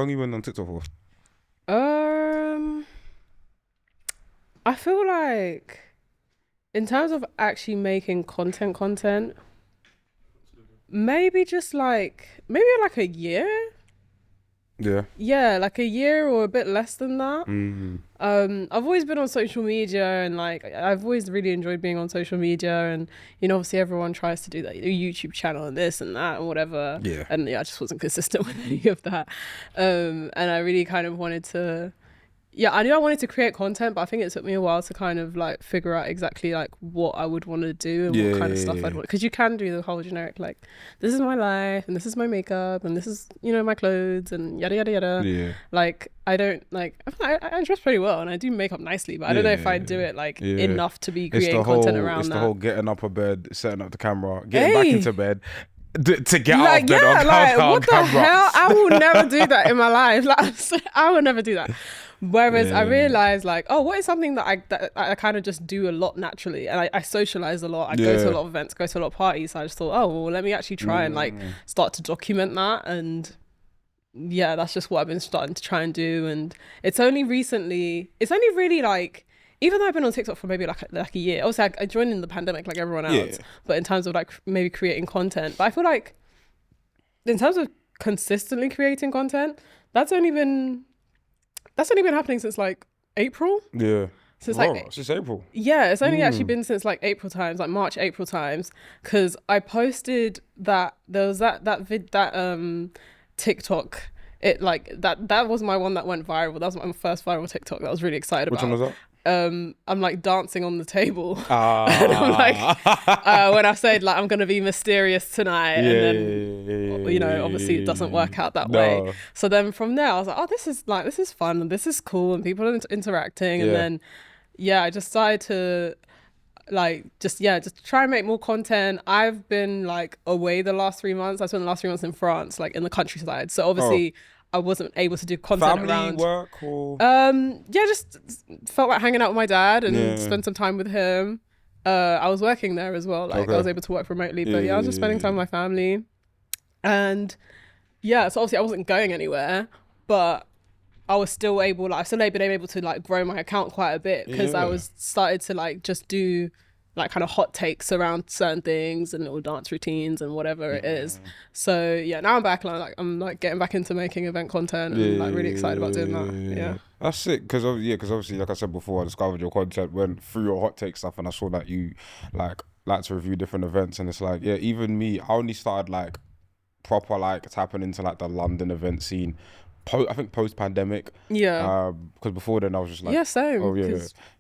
long you been on TikTok for? I feel like in terms of actually making content, maybe like a year. Yeah. Yeah, like a year or a bit less than that. Mm. I've always been on social media and like I've always really enjoyed being on social media and obviously everyone tries to do that YouTube channel and this and that and whatever. Yeah. And yeah, I just wasn't consistent with any of that. And I really kind of wanted to I knew I wanted to create content, but I think it took me a while to kind of like figure out exactly like what I would want to do and what kind of stuff I'd want. Because you can do the whole generic like, this is my life and this is my makeup and this is my clothes and yada yada yada. Yeah. Like I don't like I dress pretty well and I do makeup nicely, but I don't know if I do it like enough to be creating content around that. It's the whole getting up of bed, setting up the camera, getting back into bed. To get out of bed what the hell? I will never do that in my life. Like, I will never do that. Whereas I realized like, oh, what is something that I kind of just do a lot naturally, and I socialize a lot. I go to a lot of events, go to a lot of parties. So I just thought, oh, well, let me actually try and like start to document that. And yeah, that's just what I've been starting to try and do. And it's only really like, even though I've been on TikTok for maybe like a year, obviously I joined in the pandemic like everyone else, but in terms of like maybe creating content, but I feel like in terms of consistently creating content, that's only been happening since like April. Yeah. Since April. Yeah, it's only actually been since like April times, like March, April times, because I posted that there was that TikTok. It like that was my one that went viral. That was my first viral TikTok that I was really excited about. Which one was that? I'm like dancing on the table and I'm like when I said like I'm gonna be mysterious tonight and then obviously it doesn't work out that way. So then from there I was like, oh, this is fun and this is cool and people are interacting and then I just started to like just try and make more content. I've been like away the last 3 months. I spent the last 3 months in France, like in the countryside, so obviously I wasn't able to do content around work or just felt like hanging out with my dad and spend some time with him. I was working there as well, like I was able to work remotely, but I was just spending time with my family. And so obviously I wasn't going anywhere, but I was still able to like grow my account quite a bit because I was started to like just do like kind of hot takes around certain things and little dance routines and whatever it is. So now I'm back, I'm getting back into making event content and like really excited about doing that. Yeah. That's sick because obviously like I said before, I discovered your content, went through your hot take stuff, and I saw that you like to review different events, and it's like even me, I only started like proper like tapping into like the London event scene I think post-pandemic. Because before then I was just like... same. Oh, yeah.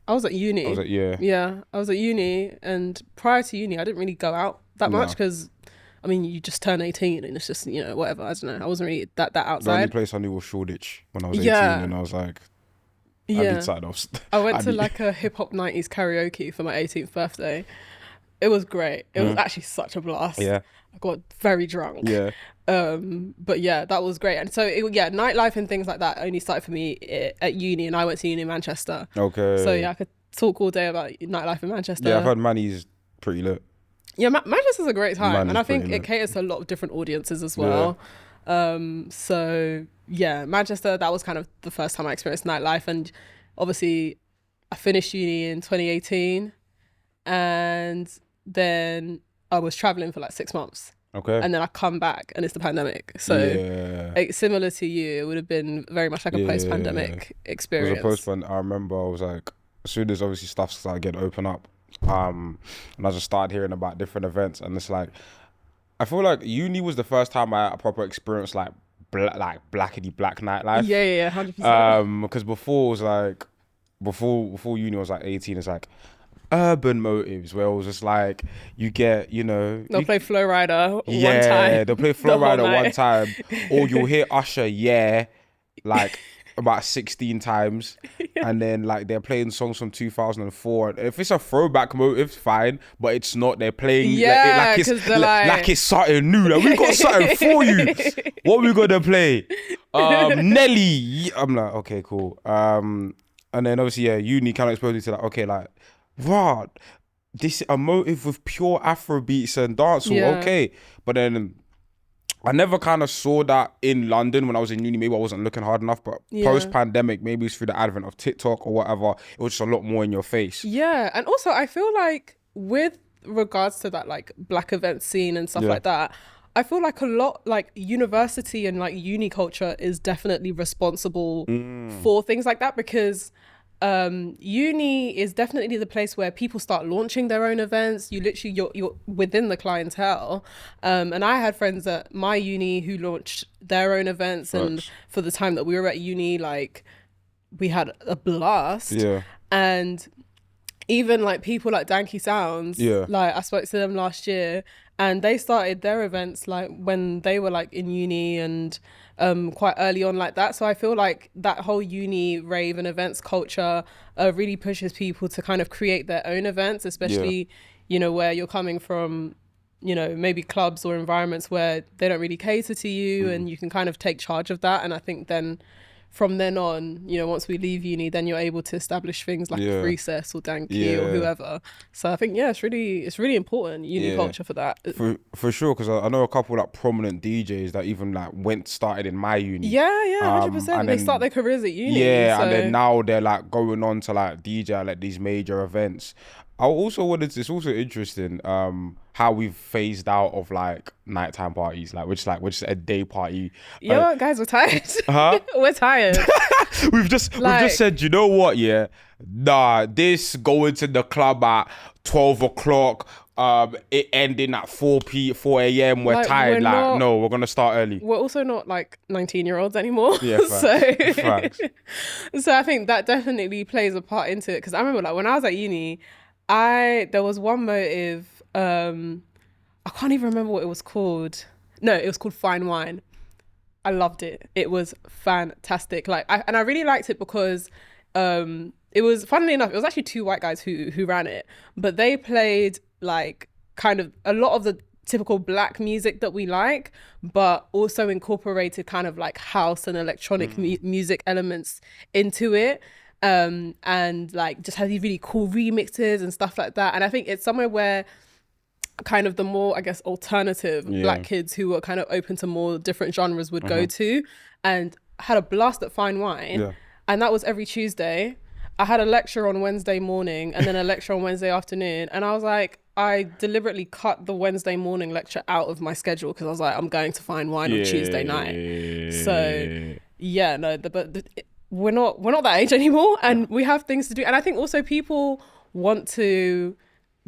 I was at uni. I was at uni, and prior to uni, I didn't really go out that much because, I mean, you just turn 18 and it's just, whatever. I don't know. I wasn't really that outside. The only place I knew was Shoreditch when I was 18, and I was like... I need sign-offs. I went to like a hip-hop 90s karaoke for my 18th birthday. It was great. It was actually such a blast. Yeah. I got very drunk. Yeah. But that was great. And so nightlife and things like that only started for me at uni, and I went to uni in Manchester. Okay. So I could talk all day about nightlife in Manchester. Yeah, I've heard Manny's pretty lit. Yeah, Manchester's a great time, and I think it caters to a lot of different audiences as well. So Manchester, that was kind of the first time I experienced nightlife, and obviously I finished uni in 2018, and then I was traveling for like 6 months. Okay. And then I come back and it's the pandemic. So similar to you, it would have been very much like a post-pandemic experience. It was I remember I was like, as soon as obviously stuff started getting open up, and I just started hearing about different events, and it's like, I feel like uni was the first time I had a proper experience like blackety black nightlife. 100%. Because before it was like, before uni I was like 18, it's like urban motives where it was just like you get they'll play Flow Rider one time. Yeah, they'll play Flow Rider one time, or you'll hear Usher like about 16 times, and then like they're playing songs from 2004. If it's a throwback motive, fine, but it's not. They're playing like it's something new. Like, we got something for you. What we gonna play? Nelly. I'm like, okay, cool. And then obviously uni kind of exposed me to like, okay, like, right, this a motive with pure Afro beats and dancehall, okay. But then I never kind of saw that in London when I was in uni. Maybe I wasn't looking hard enough, but post-pandemic, maybe it's through the advent of TikTok or whatever, it was just a lot more in your face. Yeah, and also I feel like with regards to that like black event scene and stuff like that, I feel like a lot like university and like uni culture is definitely responsible for things like that, because uni is definitely the place where people start launching their own events. You're within the clientele, and I had friends at my uni who launched their own events, and for the time that we were at uni, like we had a blast. And even like people like Danky Sounds, like I spoke to them last year, and they started their events like when they were like in uni and quite early on like that. So I feel like that whole uni rave and events culture really pushes people to kind of create their own events, especially you know, where you're coming from, you know, maybe clubs or environments where they don't really cater to you, and you can kind of take charge of that. And I think then from then on, you know, once we leave uni, then you're able to establish things like Recess or Danky or whoever. So I think, it's really important, uni culture for that. For sure, because I know a couple like prominent DJs that even like started in my uni. 100%. And they start their careers at uni. And then now they're like going on to like DJ at like these major events. It's also interesting how we've phased out of like nighttime parties. Like we're just a day party. Guys, we're tired. We're tired. we've just said, you know what? Yeah, nah. This going to the club at 12 o'clock. It ending at 4 a.m. We're tired. No, we're gonna start early. We're also not like 19-year-olds anymore. Yeah, facts. So I think that definitely plays a part into it. Because I remember like when I was at uni, there was one motive, I can't even remember what it was called. No, it was called Fine Wine. I loved it. It was fantastic. Like, I really liked it because it was, funnily enough, it was actually two white guys who ran it, but they played like kind of a lot of the typical black music that we like, but also incorporated kind of like house and electronic music elements into it. And like just had these really cool remixes and stuff like that. And I think it's somewhere where kind of the more, I guess, alternative black kids who were kind of open to more different genres would go to, and had a blast at Fine Wine. And that was every Tuesday. I had a lecture on Wednesday morning and then a lecture on Wednesday afternoon. And I was like, I deliberately cut the Wednesday morning lecture out of my schedule because I was like, I'm going to Fine Wine on Tuesday night. So we're not that age anymore, and we have things to do. And I think also people want to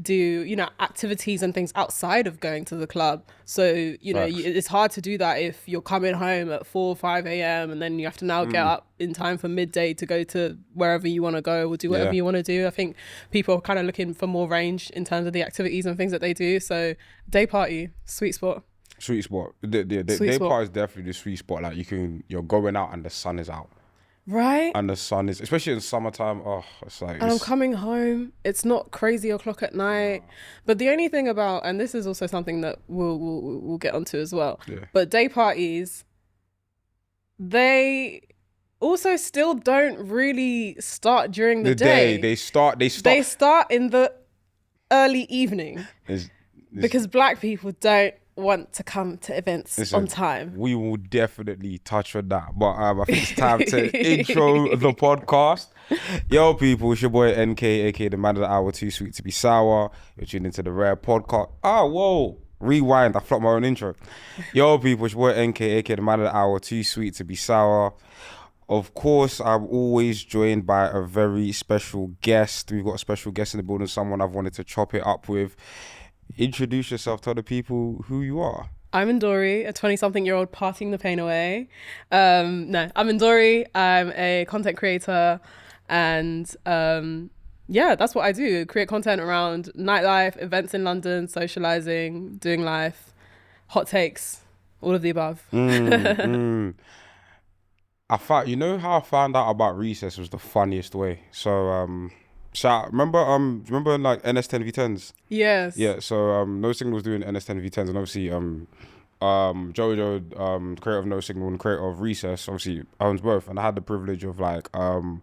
do, you know, activities and things outside of going to the club. So, you know, it's hard to do that if you're coming home at 4 or 5 a.m. and then you have to now get up in time for midday to go to wherever you want to go or do whatever you want to do. I think people are kind of looking for more range in terms of the activities and things that they do. So day party, sweet spot. Sweet spot. The day party is definitely the sweet spot. Like you're going out and the sun is out. Right. And the sun is, especially in summertime, it's like... And I'm coming home. It's not crazy o'clock at night. But the only thing about, and this is also something that we'll get onto as well, but day parties, they also still don't really start during the day. They start in the early evening. Because black people don't want to come to events on time. We will definitely touch on that, but I think it's time to intro the podcast. Yo people, it's your boy NK, aka the man of the hour, too sweet to be sour. You're tuning into the Rare Podcast. Whoa, rewind, I flopped my own intro. Yo people, it's your boy NK, aka the man of the hour, too sweet to be sour. Of course, I'm always joined by a very special guest. We've got a special guest in the building, someone I've wanted to chop it up with. Introduce yourself, tell the people who you are. I'm Ndouri, a 20-something-year-old partying the pain away. I'm Ndouri. I'm a content creator, and that's what I do. Create content around nightlife, events in London, socializing, doing life, hot takes, all of the above. You know how I found out about Recess was the funniest way. So remember like NS10V10s? Yes. Yeah, so No Signal was doing NS10V10s, and obviously Jojo, creator of No Signal and creator of Recess, obviously owns both, and I had the privilege of like being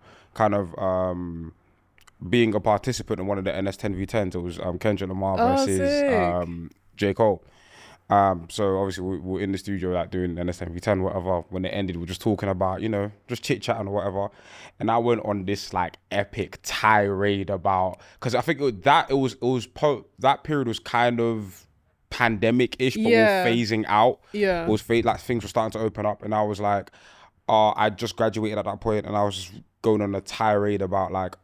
a participant in one of the NS10V10s. It was Kendrick Lamar versus J. Cole. So obviously we're in the studio like doing NSMV10, whatever. When it ended, we are just talking about, just chit chatting or whatever. And I went on this like epic tirade about, because I think that period was kind of pandemic-ish, but all Yeah. phasing out. Yeah. It was like things were starting to open up, and I was like, I just graduated at that point, and I was just going on a tirade about like,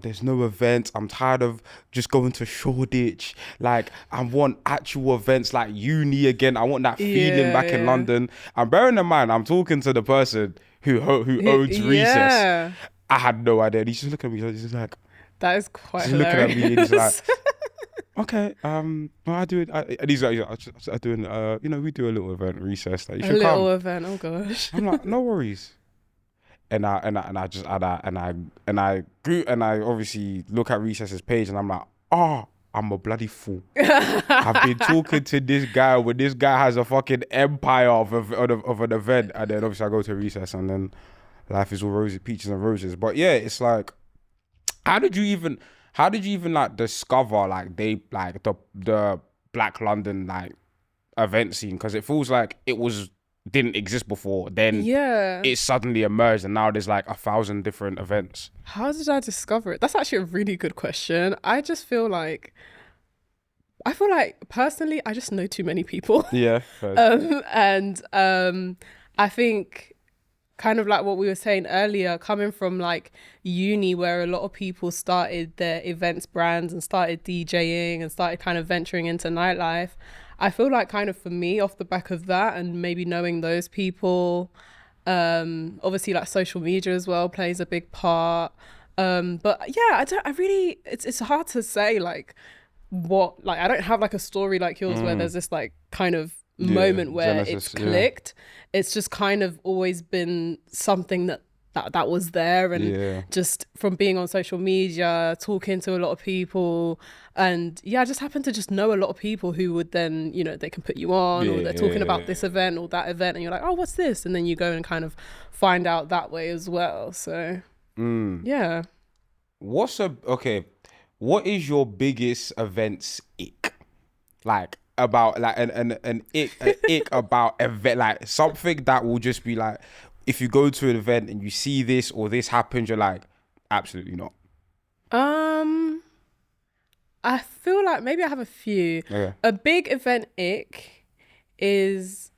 there's no events. I'm tired of just going to Shoreditch. Like, I want actual events like uni again. I want that feeling back in London. And bearing in mind, I'm talking to the person who owns Recess. I had no idea. And he's just looking at me. He's just like, that is quite he's hilarious. looking at me and he's like, okay, well, I do it. And he's like, I do we do a little event at Recess. Like, you should come. A little event. Oh gosh. I'm like, no worries. And I obviously look at Recess's page and I'm like, I'm a bloody fool. I've been talking to this guy when this guy has a fucking empire of an event, and then obviously I go to Recess and then life is all rosy, peaches and roses. But yeah, it's like, how did you even like discover like the Black London like event scene? Because it feels like didn't exist before, then it suddenly emerged and now there's like 1,000 different events. How did I discover it? That's actually a really good question. I feel like personally I just know too many people. Yeah. I think kind of like what we were saying earlier, coming from like uni where a lot of people started their events brands and started DJing and started kind of venturing into nightlife, I feel like kind of for me off the back of that and maybe knowing those people, obviously like social media as well plays a big part. But yeah, it's hard to say like what, like I don't have like a story like yours where there's this like kind of moment where Genesis, it's clicked. It's just kind of always been something that was there, and just from being on social media, talking to a lot of people, and I just happened to just know a lot of people who would then, they can put you on, or they're talking about this event or that event, and you're like, oh, what's this? And then you go and kind of find out that way as well. So yeah. What is your biggest events ick? Like about like an ick about event, like something that will just be like, if you go to an event and you see this or this happens, you're like, absolutely not. I feel like maybe I have a few. Okay. A big event ick is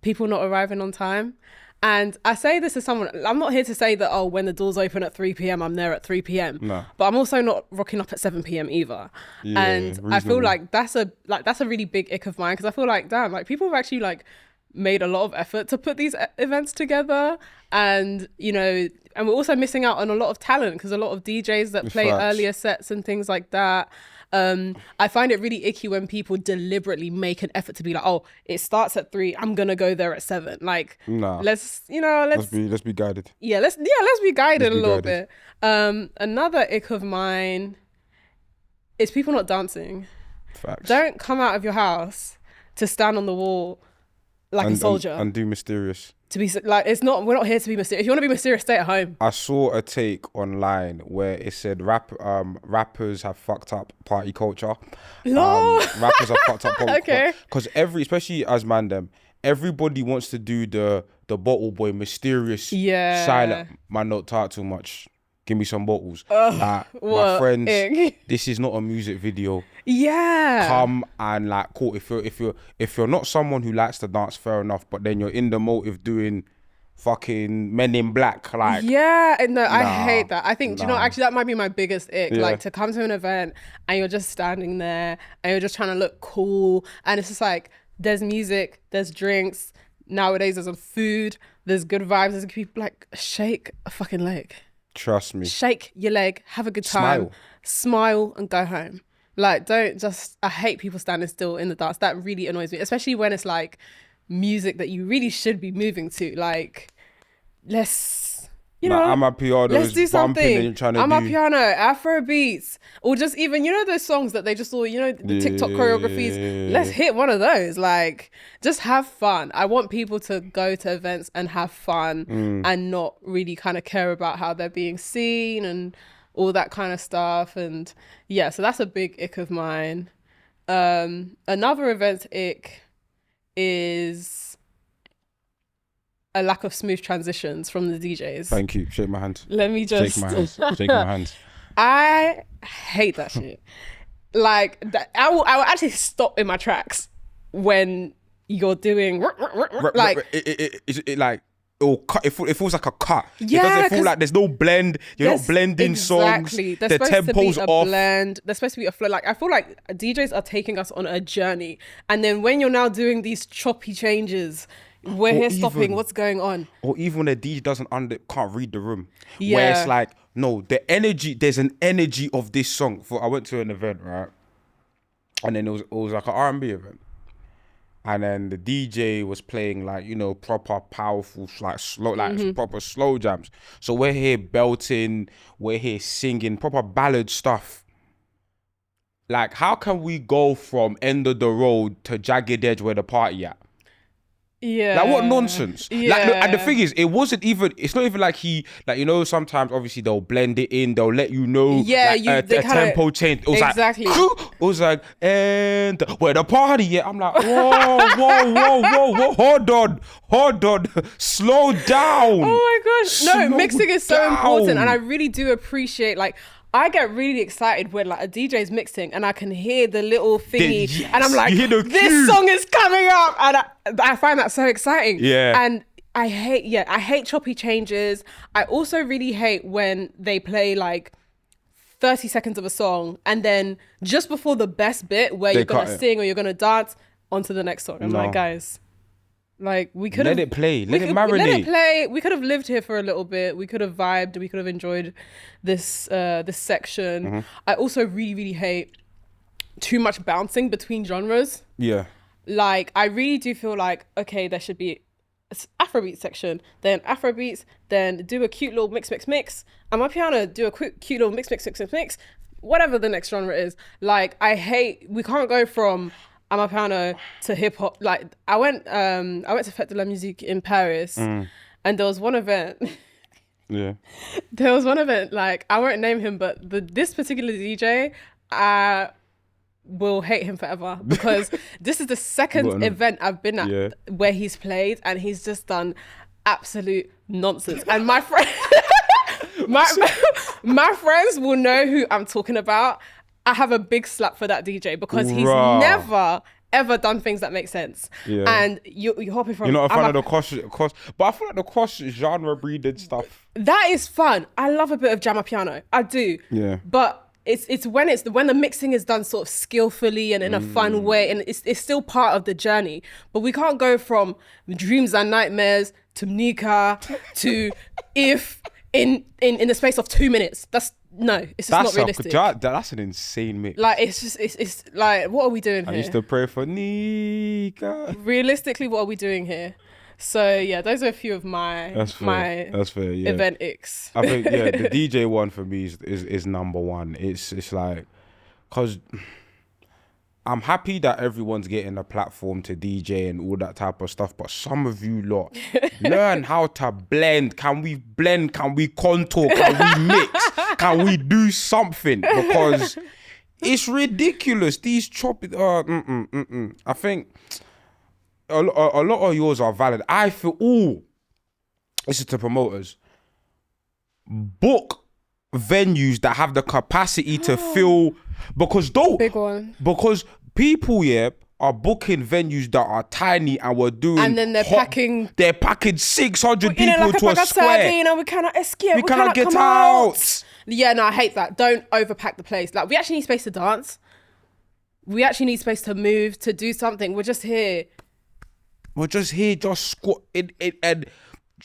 people not arriving on time. And I say this as someone, I'm not here to say that, oh, when the doors open at 3 p.m, I'm there at 3 p.m. No. But I'm also not rocking up at 7 p.m. either. Yeah, and reasonable. I feel like that's a really big ick of mine, because I feel like, damn, like people have actually like made a lot of effort to put these events together, and and we're also missing out on a lot of talent, because a lot of DJs that play earlier sets and things like that. I find it really icky when people deliberately make an effort to be like, oh, it starts at 3, I'm gonna go there at 7. Like, let's be guided. Yeah, let's be guided a little bit. Another ick of mine is people not dancing. Facts. Don't come out of your house to stand on the wall like a soldier and do mysterious. To be like, we're not here to be mysterious. If you want to be mysterious, stay at home. I saw a take online where it said rappers have fucked up party culture. No. Rappers have fucked up party okay. Because especially as man them, everybody wants to do the bottle boy mysterious, silent. Man, don't talk too much. Give me some bottles. My friends, this is not a music video. Yeah. Come and like, cool. If you're not someone who likes to dance, fair enough. But then you're in the motive doing fucking Men in Black, like. Yeah, and no, I hate that. I think, actually that might be my biggest ick. Like to come to an event and you're just standing there and you're just trying to look cool, and it's just like, there's music, there's drinks. Nowadays there's food, there's good vibes. There's people like, shake a fucking leg. Trust me. Shake your leg, have a good time, smile and go home. Like, don't just, I hate people standing still in the dance. That really annoys me, especially when it's like music that you really should be moving to. Like, let's, I'm a piano, let's do something. I'm a piano, Afro beats, or just even, those songs that they just all, the TikTok choreographies. Let's hit one of those. Like, just have fun. I want people to go to events and have fun and not really kind of care about how they're being seen and all that kind of stuff. And so that's a big ick of mine. Another event ick is a lack of smooth transitions from the DJs. Thank you. Shake my hand. Let me just Shake my hand. Shake my hand. I hate that shit. Like that, I will actually stop in my tracks when you're doing like it like it'll cut. It feels like a cut. Yeah, it doesn't feel like there's no blend. You're not blending songs. There's the supposed tempo's to be a off. blend. There's supposed to be a flow. Like I feel like DJs are taking us on a journey, and then when you're now doing these choppy changes, we're here stopping. What's going on? Or even when the DJ can't read the room. Yeah. Where it's like, no, the energy. There's an energy of this song. I went to an event, right, and then it was like an R&B event. And then the DJ was playing like, you know, proper powerful, like slow, like proper slow jams. So we're here belting, we're here singing, proper ballad stuff. Like, how can we go from end of the road to Jagged Edge where the party at? Yeah. Like, what nonsense? Yeah. Like, look, and the thing is, it's not even like he, like, you know, sometimes obviously they'll blend it in, they'll let you know, yeah, like, a tempo change. It was exactly. Like, it was like, and where the party at? I'm like, whoa, hold on, slow down. Oh my gosh. No, mixing is so down. important. And I really do appreciate, like, I get really excited when like a DJ's mixing and I can hear the little thingy and I'm like, this song is coming up, and I find that so exciting. Yeah. And I hate choppy changes. I also really hate when they play like 30 seconds of a song and then just before the best bit where you're gonna sing or you're gonna dance onto the next song. I'm like, guys, like we could let it play, let it marinate. Let it play. We could have lived here for a little bit. We could have vibed. We could have enjoyed this this section. I also really, really hate too much bouncing between genres. Yeah. Like I really do feel like, okay, there should be Afrobeat section, then Afrobeats, then do a cute little mix. And my piano do a cute little mix. Whatever the next genre is. Like we can't go from Amapiano to hip hop. Like I went to Fête de la Musique in Paris, and there was one event. Yeah. There was one event. Like I won't name him, but this particular DJ, I will hate him forever because this is the second event I've been at where he's played, and he's just done absolute nonsense. And my friend, my friends will know who I'm talking about. I have a big slap for that DJ because he's never ever done things that make sense. Yeah. And you're hopping from. You're not a fan of the cross, but I feel like the cross genre breeded stuff. That is fun. I love a bit of jam piano. I do. Yeah. But it's when the mixing is done sort of skillfully and in a fun way, and it's still part of the journey. But we can't go from Dreams and Nightmares to Nika to If in the space of 2 minutes. It's just not realistic. That's an insane mix. Like it's like, what are we doing here? I used to pray for Nika. Realistically, what are we doing here? So yeah, those are a few of my that's fair, yeah. event icks. I think the DJ one for me is number one. It's like, cause I'm happy that everyone's getting a platform to DJ and all that type of stuff, but some of you lot learn how to blend. Can we blend? Can we contour? Can we mix? Can we do something? Because it's ridiculous. These choppy. I think a lot of yours are valid. I feel. This is to promoters. Book venues that have the capacity to fill. Big one. Because people are booking venues that are tiny and we're doing, and then they're packing 600 people to a square. We cannot escape. We cannot get out. Yeah, no, I hate that. Don't overpack the place. Like we actually need space to dance. We actually need space to move, to do something. We're just here. Just squat it. And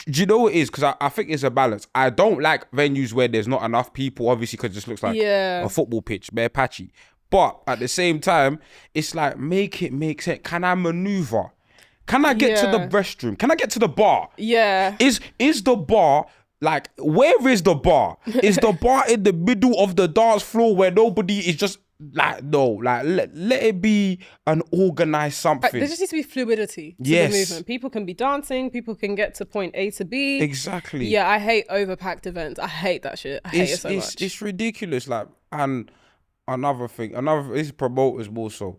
do you know what it is? Because I think it's a balance. I don't like venues where there's not enough people, obviously, because it just looks like a football pitch, bare patchy. But at the same time, it's like, make it make sense. Can I maneuver? Can I get to the restroom? Can I get to the bar? Yeah. Is the bar, like, where is the bar? Is the bar in the middle of the dance floor where nobody is just, like, no, like, let it be an organized something. There just needs to be fluidity to the movement. People can be dancing, people can get to point A to B. Exactly. Yeah, I hate overpacked events. I hate that shit. I hate it so much. It's ridiculous, like, and another thing, this is promoters more so.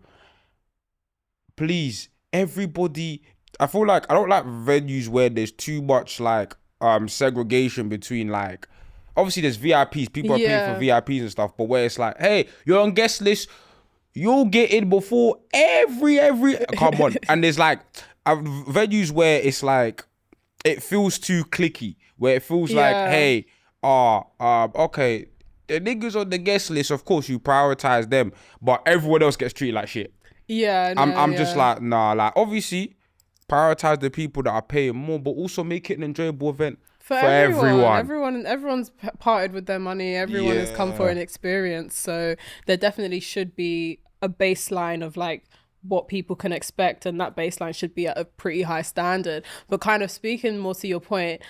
Please, everybody. I feel like I don't like venues where there's too much like segregation between like. Obviously, there's VIPs. People are paying for VIPs and stuff, but where it's like, hey, you're on guest list, you'll get in before every. Come on, and there's like venues where it's like it feels too cliquey, where it feels like, hey, okay, the niggas on the guest list, of course you prioritize them, but everyone else gets treated like shit. Yeah, no, I'm just like, nah, like obviously prioritize the people that are paying more, but also make it an enjoyable event for everyone. Everyone's parted with their money. Everyone has come for an experience. So there definitely should be a baseline of like what people can expect, and that baseline should be at a pretty high standard. But kind of speaking more to your point,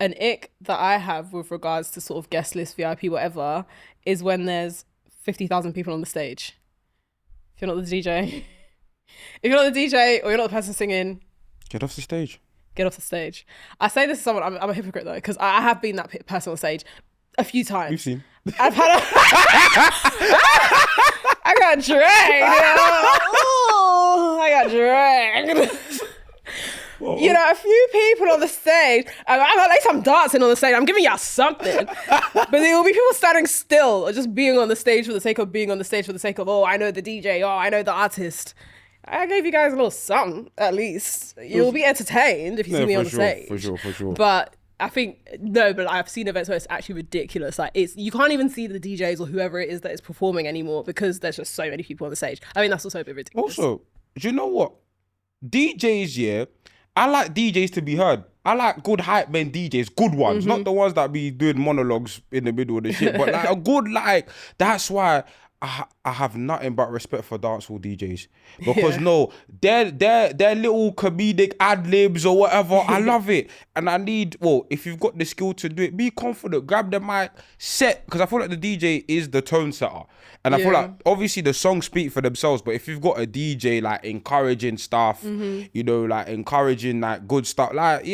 an ick that I have with regards to sort of guest list, VIP, whatever, is when there's 50,000 people on the stage. If you're not the DJ, or you're not the person singing, get off the stage. Get off the stage. I say this to someone, I'm a hypocrite though, because I have been that person on stage a few times. We've seen. I've had I got dragged. I got dragged. Whoa. You know, a few people on the stage. At least I'm dancing on the stage. I'm giving y'all something. But there will be people standing still or just being on the stage for the sake of being on the stage for the sake of, oh, I know the DJ. Oh, I know the artist. I gave you guys a little something, at least. You'll be entertained if you see me on the stage. For sure. But I think, but I've seen events where it's actually ridiculous. Like, you can't even see the DJs or whoever it is that is performing anymore because there's just so many people on the stage. I mean, that's also a bit ridiculous. Also, do you know what? DJs, I like DJs to be heard. I like good hype men DJs, good ones, not the ones that be doing monologues in the middle of the shit, but like a good, like, that's why I have nothing but respect for dancehall DJs, because they're little comedic ad libs or whatever. I love it, and I need, if you've got the skill to do it, be confident, grab the mic, set, because I feel like the DJ is the tone setter, and I feel like obviously the songs speak for themselves, but if you've got a DJ like encouraging stuff, you know, like encouraging like good stuff, like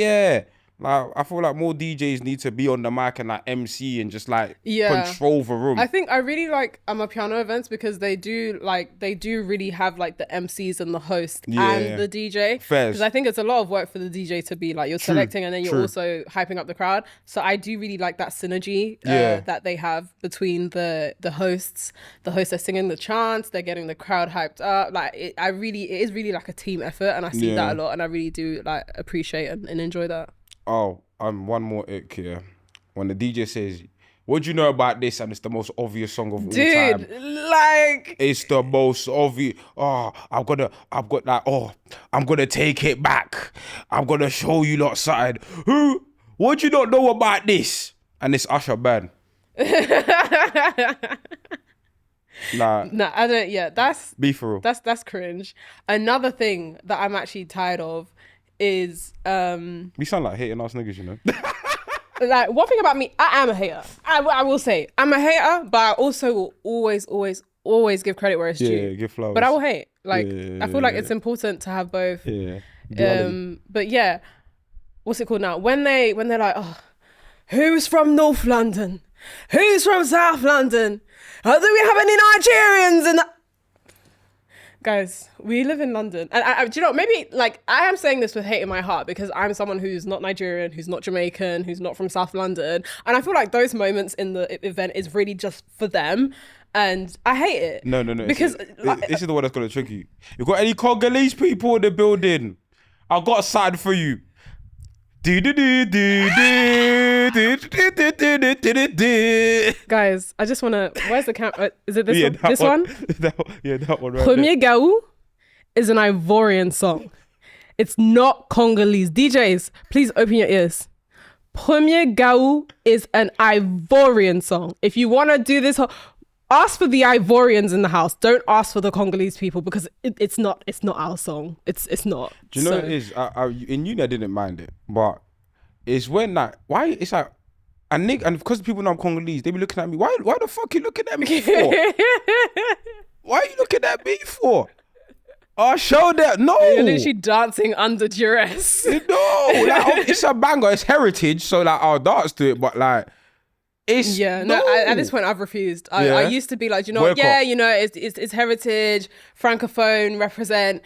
like I feel like more DJs need to be on the mic and like MC and just like control the room. I think I really like piano events because they do really have like the MCs and the host and the DJ. Because I think it's a lot of work for the DJ to be like you're selecting and then you're also hyping up the crowd. So I do really like that synergy that they have between the hosts. The hosts are singing the chants, they're getting the crowd hyped up. Like it is really like a team effort, and I see that a lot, and I really do like appreciate and enjoy that. Oh, one more ick here. When the DJ says, what do you know about this? And it's the most obvious song of all time. Dude, like... It's the most obvious. I'm gonna take it back. I'm gonna show you lot something. What do you not know about this? And it's Usher band. Nah, I don't, that's... Be for real. That's cringe. Another thing that I'm actually tired of is we sound like hating ass niggas, you know. Like, one thing about me, I am a hater. I will say I'm a hater, but I also will always give credit where it's due. Yeah, give flowers. But I will hate. Like, I feel like it's important to have both. Yeah. But yeah, what's it called now? When they're like, oh, who's from North London? Who's from South London? Do we have any Nigerians in the... Guys, we live in London. And do you know, maybe like I am saying this with hate in my heart because I'm someone who's not Nigerian, who's not Jamaican, who's not from South London. And I feel like those moments in the event is really just for them. And I hate it. No. Because this is the one that's going to trick you. You got any Congolese people in the building? I've got a side for you. Guys, I just want to... Where's the camera? Is it this one? That one right Premier Gaou is an Ivorian song. It's not Congolese. DJs, please open your ears. Premier Gaou is an Ivorian song. If you want to do this... Ask for the Ivorians in the house. Don't ask for the Congolese people because it's not our song. It's not. Do you know what it is? In uni I didn't mind it, but it's when like why it's like and because people know I'm Congolese, they be looking at me. Why the fuck you looking at me for? Why are you looking at me for? Oh, show that. No, you're literally dancing under duress. No, like it's a banger. It's heritage, so like I'll dance to it, but like. It's at this point I've refused. I used to be like, you know what? Yeah, you know, it's heritage, francophone, represent.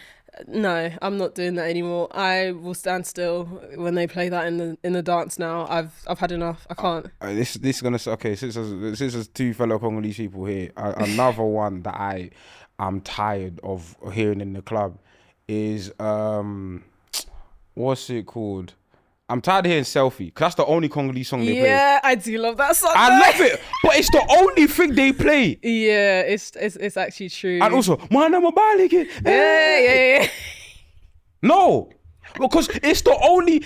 No, I'm not doing that anymore. I will stand still when they play that in the dance now. I've had enough. I can't. This is gonna say, okay, since there's two fellow Congolese people here, another one that I'm tired of hearing in the club is what's it called? I'm tired of hearing Selfie, because that's the only Congolese song they play. Yeah, I do love that song. I love it, but it's the only thing they play. Yeah, it's actually true. And also, Mwana Mobile. Yeah. No, because it's the only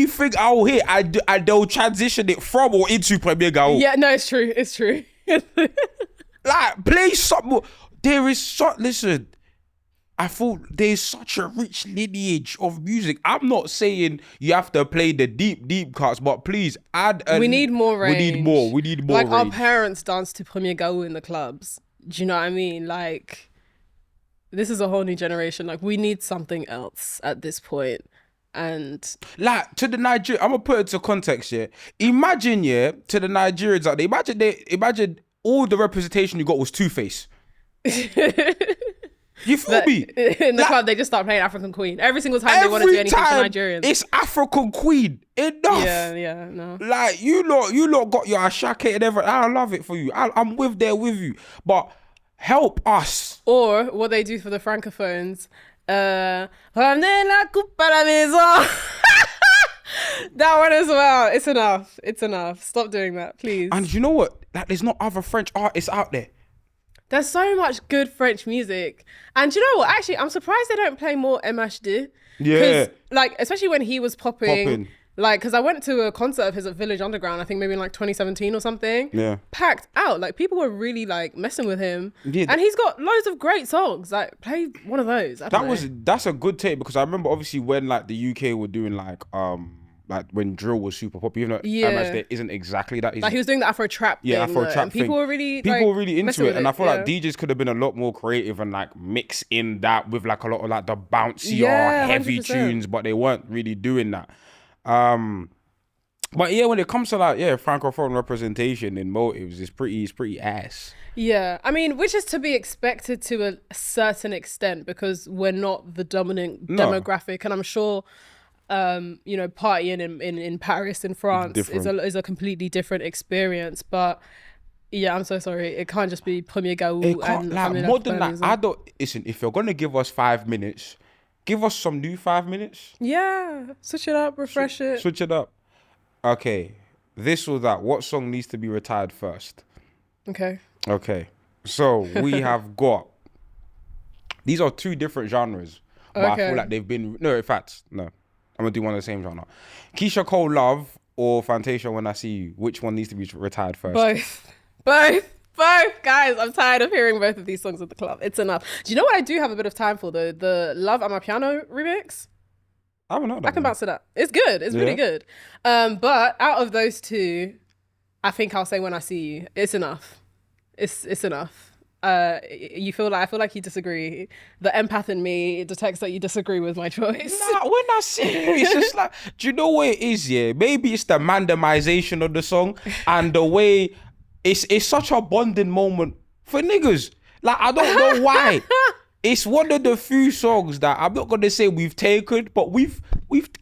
thing I'll hear. They'll transition it from or into Premier Gao. Yeah, no, it's true. Like, play something. Listen, I thought there's such a rich lineage of music. I'm not saying you have to play the deep cuts, but please add. We need more range. We need more. Like, range. our parents danced to Premier Gao in the clubs. Do you know what I mean? Like, this is a whole new generation. Like, we need something else at this point. And like, to the Nigerian, I'm gonna put it to context here. Imagine, to the Nigerians out there, imagine all the representation you got was Two-Face. You feel me? In the club, they just start playing African Queen. Every single time they want to do anything for Nigerians. It's African Queen. Enough. Yeah, no. Like, you lot got your Ashake and everything. I love it for you. I'm there with you. But help us. Or what they do for the francophones. That one as well. It's enough. Stop doing that, please. And you know what? Like, there's not other French artists out there. There's so much good French music. And you know what? Actually, I'm surprised they don't play more MHD. Yeah. Like, especially when he was popping. Like, because I went to a concert of his at Village Underground, I think maybe in like 2017 or something. Yeah. Packed out. Like, people were really like messing with him. Yeah. And he's got loads of great songs. Like, play one of those. That's a good take, because I remember obviously when like the UK were doing like when drill was super popular, even though MHD isn't exactly that. Like, he was doing the Afro trap thing. Afro trap thing. People were really into it. And I feel like DJs could have been a lot more creative and like mix in that with like a lot of like the bouncier, heavy 100%. Tunes, but they weren't really doing that. But yeah, when it comes to like francophone representation in motives, it's pretty ass. Yeah, I mean, which is to be expected to a certain extent, because we're not the dominant demographic, and I'm sure partying in Paris, in France is a completely different experience. But yeah, I'm so sorry. It can't just be Premier Gao and like more than that. I don't listen. If you're gonna give us 5 minutes, give us some new 5 minutes. Yeah, switch it up, refresh it. Switch it up. Okay, this or that. What song needs to be retired first? Okay. So we have got. These are two different genres, but I feel like they've been in fact, no. I'm gonna do one of the same genre. Keisha Cole Love or Fantasia When I See You. Which one needs to be retired first? Both, guys. I'm tired of hearing both of these songs at the club. It's enough. Do you know what I do have a bit of time for though? The Love Amapiano remix. I don't know. I can bounce it up. It's good. It's really good. But out of those two, I think I'll say When I See You. It's enough. It's enough. I feel like you disagree. The empath in me detects that you disagree with my choice. Nah, when I see you, it's just like, do you know what it is? Yeah, maybe it's the mandemization of the song and the way it's such a bonding moment for niggas. Like, I don't know why. It's one of the few songs that I'm not gonna say we've taken, but we've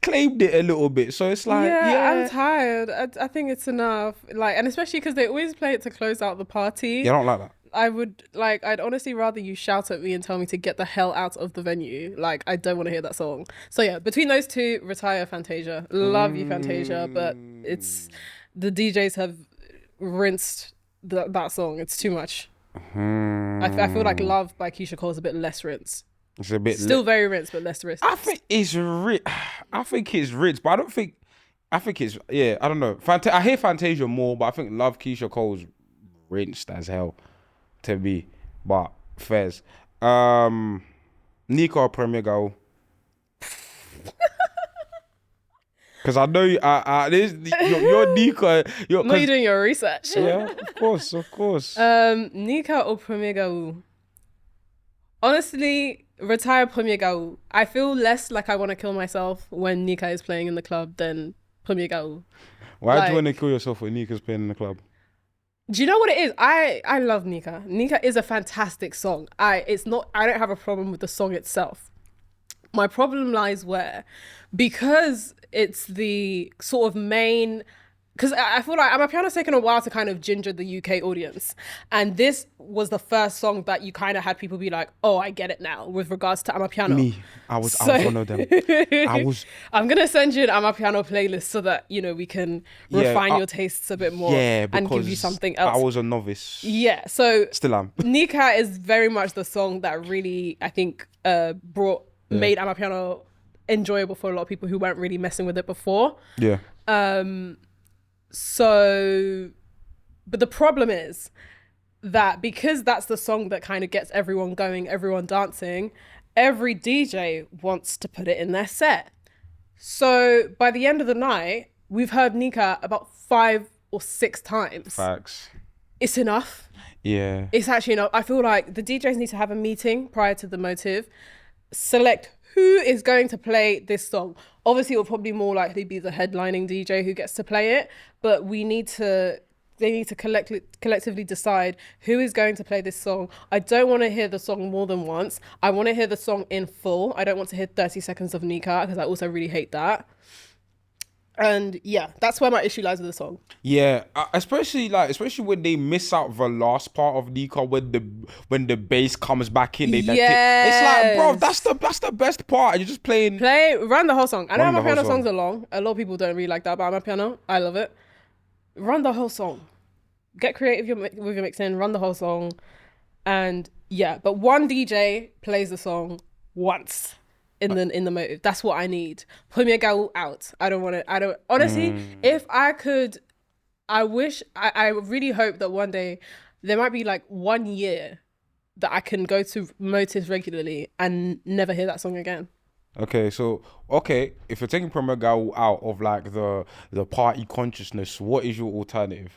claimed it a little bit. So it's like, I'm tired. I think it's enough. Like, and especially because they always play it to close out the party. Yeah, I don't like that. I'd honestly rather you shout at me and tell me to get the hell out of the venue. Like, I don't want to hear that song. So yeah, between those two, retire Fantasia. Love you, Fantasia, but it's the DJs have rinsed that song. It's too much. I feel like Love by Keisha Cole is a bit less rinse. It's a bit still very rinse, but less rinse. I think it's rinse, but I don't think. I think it's I don't know. I hear Fantasia more, but I think Love Keisha Cole's rinsed as hell to me. But Fez, Nika or Premier Gao? Because I know you're Nika. You're doing your research. Yeah, of course. Nika or Premier Gao? Honestly, retire Premier Gao. I feel less like I want to kill myself when Nika is playing in the club than Pumigao. Why do you want to kill yourself when Nika's playing in the club? Do you know what it is? I love Nika. Nika is a fantastic song. I don't have a problem with the song itself. My problem lies where, because it's the sort of main, because I feel like Amapiano's taken a while to kind of ginger the UK audience. And this was the first song that you kind of had people be like, oh, I get it now with regards to Amapiano. Me, I was one of them. I'm going to send you an Amapiano playlist so that, you know, we can refine your tastes a bit more and give you something else. I was a novice. Yeah, so still am. Nika is very much the song that really, I think, made Amapiano enjoyable for a lot of people who weren't really messing with it before. Yeah. So, but the problem is that because that's the song that kind of gets everyone going, everyone dancing, every DJ wants to put it in their set. So by the end of the night, we've heard Nika about 5 or 6 times. Facts. It's enough. Yeah. It's actually enough. I feel like the DJs need to have a meeting prior to the motive, select who is going to play this song. Obviously, it will probably more likely be the headlining DJ who gets to play it, but they need to collectively decide who is going to play this song. I don't want to hear the song more than once. I want to hear the song in full. I don't want to hear 30 seconds of Nika because I also really hate that. And yeah, that's where my issue lies with the song. Yeah, especially when they miss out the last part of Nika when the bass comes back in. It's like, bro, that's the best part. You're just run the whole song. I know Amapiano songs are long. A lot of people don't really like that about Amapiano. I love it. Run the whole song. Get creative with your mixing. Run the whole song, and yeah. But one DJ plays the song once. In the motive. That's what I need. Put me a girl out. I don't want to. Honestly, if I could, I really hope that one day there might be like 1 year that I can go to motives regularly and never hear that song again. Okay, so if you're taking Premier Girl out of like the party consciousness, what is your alternative?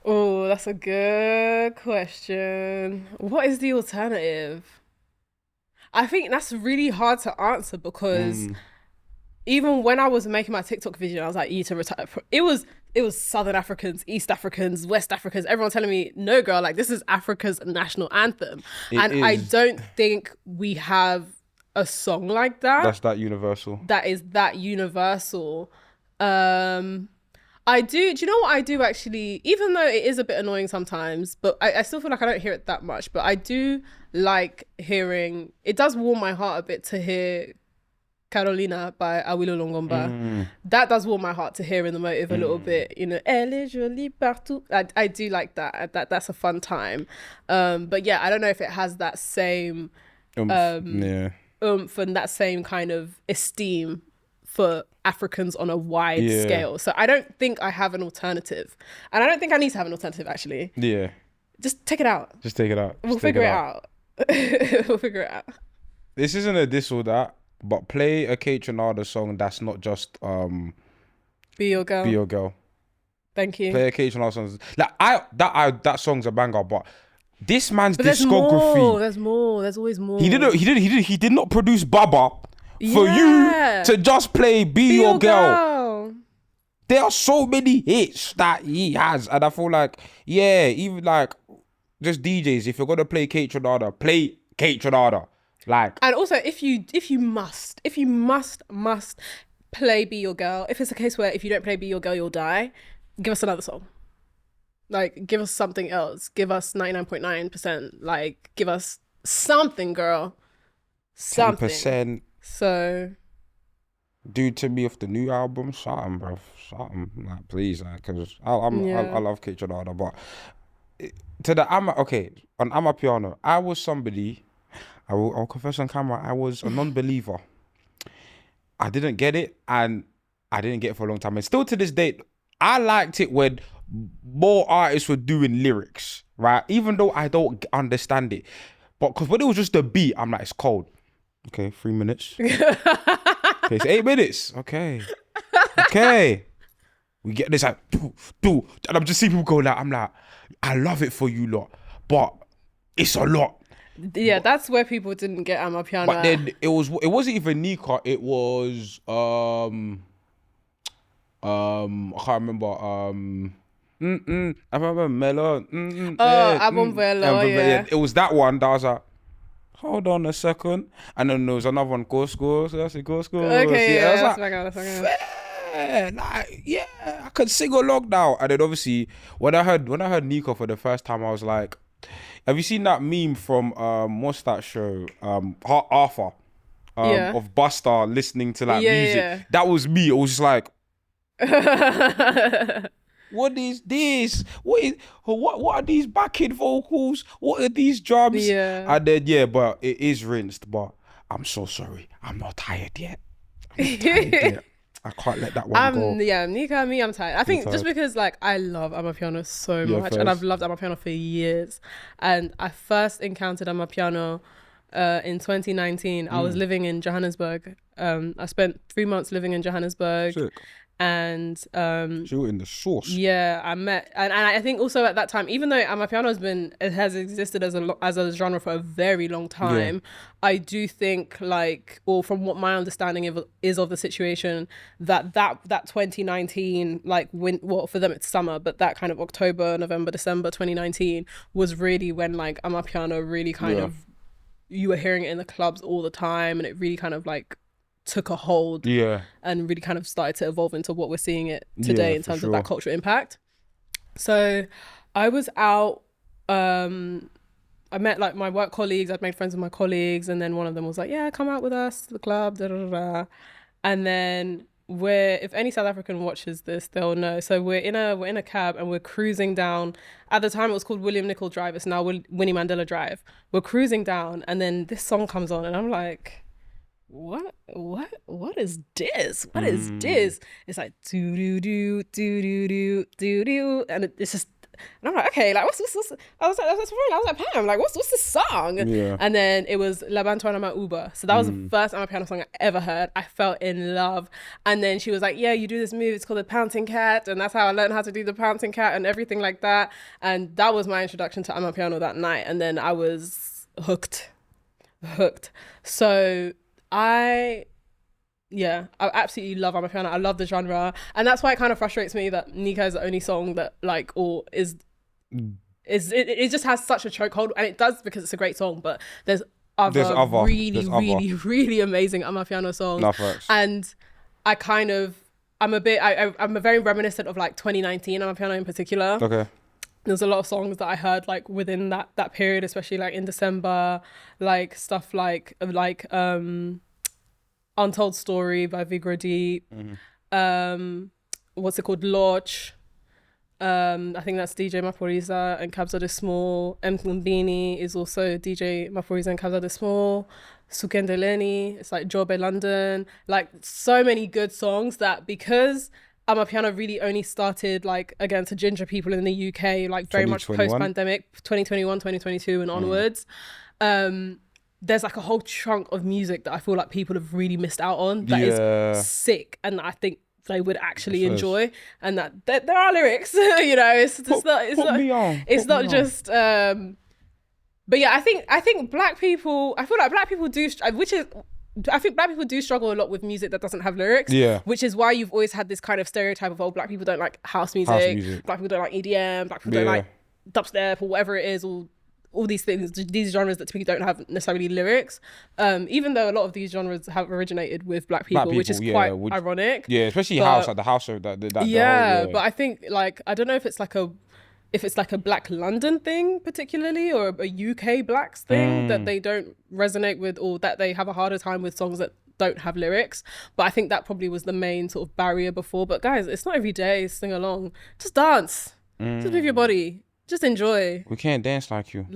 Oh, that's a good question. What is the alternative? I think that's really hard to answer because even when I was making my TikTok video, I was like, you need to retire. It was Southern Africans, East Africans, West Africans, everyone telling me, no, girl, like this is Africa's national anthem. I don't think we have a song like that. That's that universal. That is that universal. Do you know what I do actually, even though it is a bit annoying sometimes, but I still feel like I don't hear it that much, but I do like hearing, it does warm my heart a bit to hear Carolina by Awilo Longomba. That does warm my heart to hear in the motive a little bit, you know, elle est jolie partout. I do like that. That's a fun time. But yeah, I don't know if it has that same oomph and that same kind of esteem for Africans on a wide scale. So I don't think I have an alternative. And I don't think I need to have an alternative, actually. Yeah. Just take it out. We'll figure it out. We'll figure it out. This isn't a this or that, but play a Kate Renata song that's not just Be Your Girl. Be Your Girl. Thank you. Play a Kate Renata song. Like that song's a banger, but this man's discography. There's more. There's always more. He did not produce Baba for you to just play Be Your Girl. There are so many hits that he has, and I feel like, even like just DJs, if you're gonna play Kate Renata, play Kate Renata. Like, and also if you must play Be Your Girl, if it's a case where if you don't play Be Your Girl you'll die, give us another song. Like, give us something else. Give us 99.9%. Like, give us something, girl. Something. 10%. So, do to me off the new album, something, bro. Something, like, please, like, cause I love Kate Renata, but to the on Amapiano, I was somebody. I'll confess on camera, I was a non-believer. I didn't get it, and I didn't get it for a long time. And still to this day, I liked it when more artists were doing lyrics, right? Even though I don't understand it. But because when it was just a beat, I'm like, it's cold. Okay, 3 minutes. Okay, it's 8 minutes. Okay. We get this like, do. And I'm just seeing people go like, I'm like, I love it for you lot, but it's a lot. Yeah, that's where people didn't get Amapiano. But then it wasn't even Nika, it was I can't remember. I remember Melon. Album Velo, yeah. It was that one that I was like, hold on a second. And then there was another one, Go Scores. That's it, Go Scores. Okay, I was that's like, my God. fair. Like, yeah, I could sing along now. And then obviously, when I heard Nico for the first time, I was like, have you seen that meme from what's that show? Arthur. Yeah. Of Buster listening to like music. Yeah. That was me. It was just like, what is this? What are these backing vocals? What are these drums? Yeah. And then but it is rinsed. But I'm so sorry. I'm not tired yet. I can't let that one go. Yeah, Nika, me, I'm tired. I think just because like I love Amapiano so much, and I've loved Amapiano for years. And I first encountered Amapiano in 2019. I was living in Johannesburg. I spent 3 months living in Johannesburg. Sick. And you were in the sauce. Yeah, I met, and I think also at that time, even though Amapiano has existed as a genre for a very long time, I do think or from what my understanding is of the situation, that 2019, for them it's summer, but that kind of October, November, December 2019 was really when Amapiano really kind of, you were hearing it in the clubs all the time, and it really kind of took a hold and really kind of started to evolve into what we're seeing it today in terms of that cultural impact. So I was out, I met my work colleagues, I'd made friends with my colleagues, and then one of them was like, yeah, come out with us to the club, da, da, da, da. And then if any South African watches this, they'll know. So we're in a cab and we're cruising down. At the time it was called William Nicol Drive, it's now Winnie Mandela Drive. We're cruising down and then this song comes on and I'm like, what is this? What is this? It's like do do do do do do do do, and it's just, and I'm like, okay, what's I was like, Pam, what's this song? Yeah. And then it was La Bantuana Ma Uba. So that was the first Amapiano song I ever heard. I fell in love. And then she was like, yeah, you do this move, it's called the pouncing cat, and that's how I learned how to do the pouncing cat and everything like that. And that was my introduction to Amapiano that night. And then I was hooked. So I absolutely love Amapiano. I love the genre, and that's why it kind of frustrates me that Nika is the only song that it just has such a chokehold, and it does because it's a great song. But there's other really amazing Amapiano songs, and I'm very reminiscent of 2019 Amapiano in particular. Okay. There's a lot of songs that I heard within that period, especially in December, stuff Untold Story by Vigra Deep. What's it called? Lodge. I think that's DJ Maporiza and Kabza De Small. M. Lumbini is also DJ Maporiza and Kabza De Small. Sukendeleni, it's Jobe London. So many good songs that, because Amapiano really only started again to ginger people in the UK very much post-pandemic, 2021, 2022 and onwards. There's a whole chunk of music that I feel people have really missed out on that is sick, and that I think they would actually enjoy, and that there are lyrics. It's not just but yeah, I think black people, I feel black people do, I think black people do struggle a lot with music that doesn't have lyrics, which is why you've always had this kind of stereotype of, black people don't like house music. Black people don't like EDM, black people don't like dubstep or whatever it is, or all these things, these genres that typically don't have necessarily lyrics, even though a lot of these genres have originated with black people, which is quite ironic. Yeah, especially house, the house of that. But I think I don't know if it's a Black London thing particularly, or a UK blacks thing that they don't resonate with, or that they have a harder time with songs that don't have lyrics. But I think that probably was the main sort of barrier before. But guys, it's not every day, sing along. Just dance. Just move your body. Just enjoy. We can't dance like you.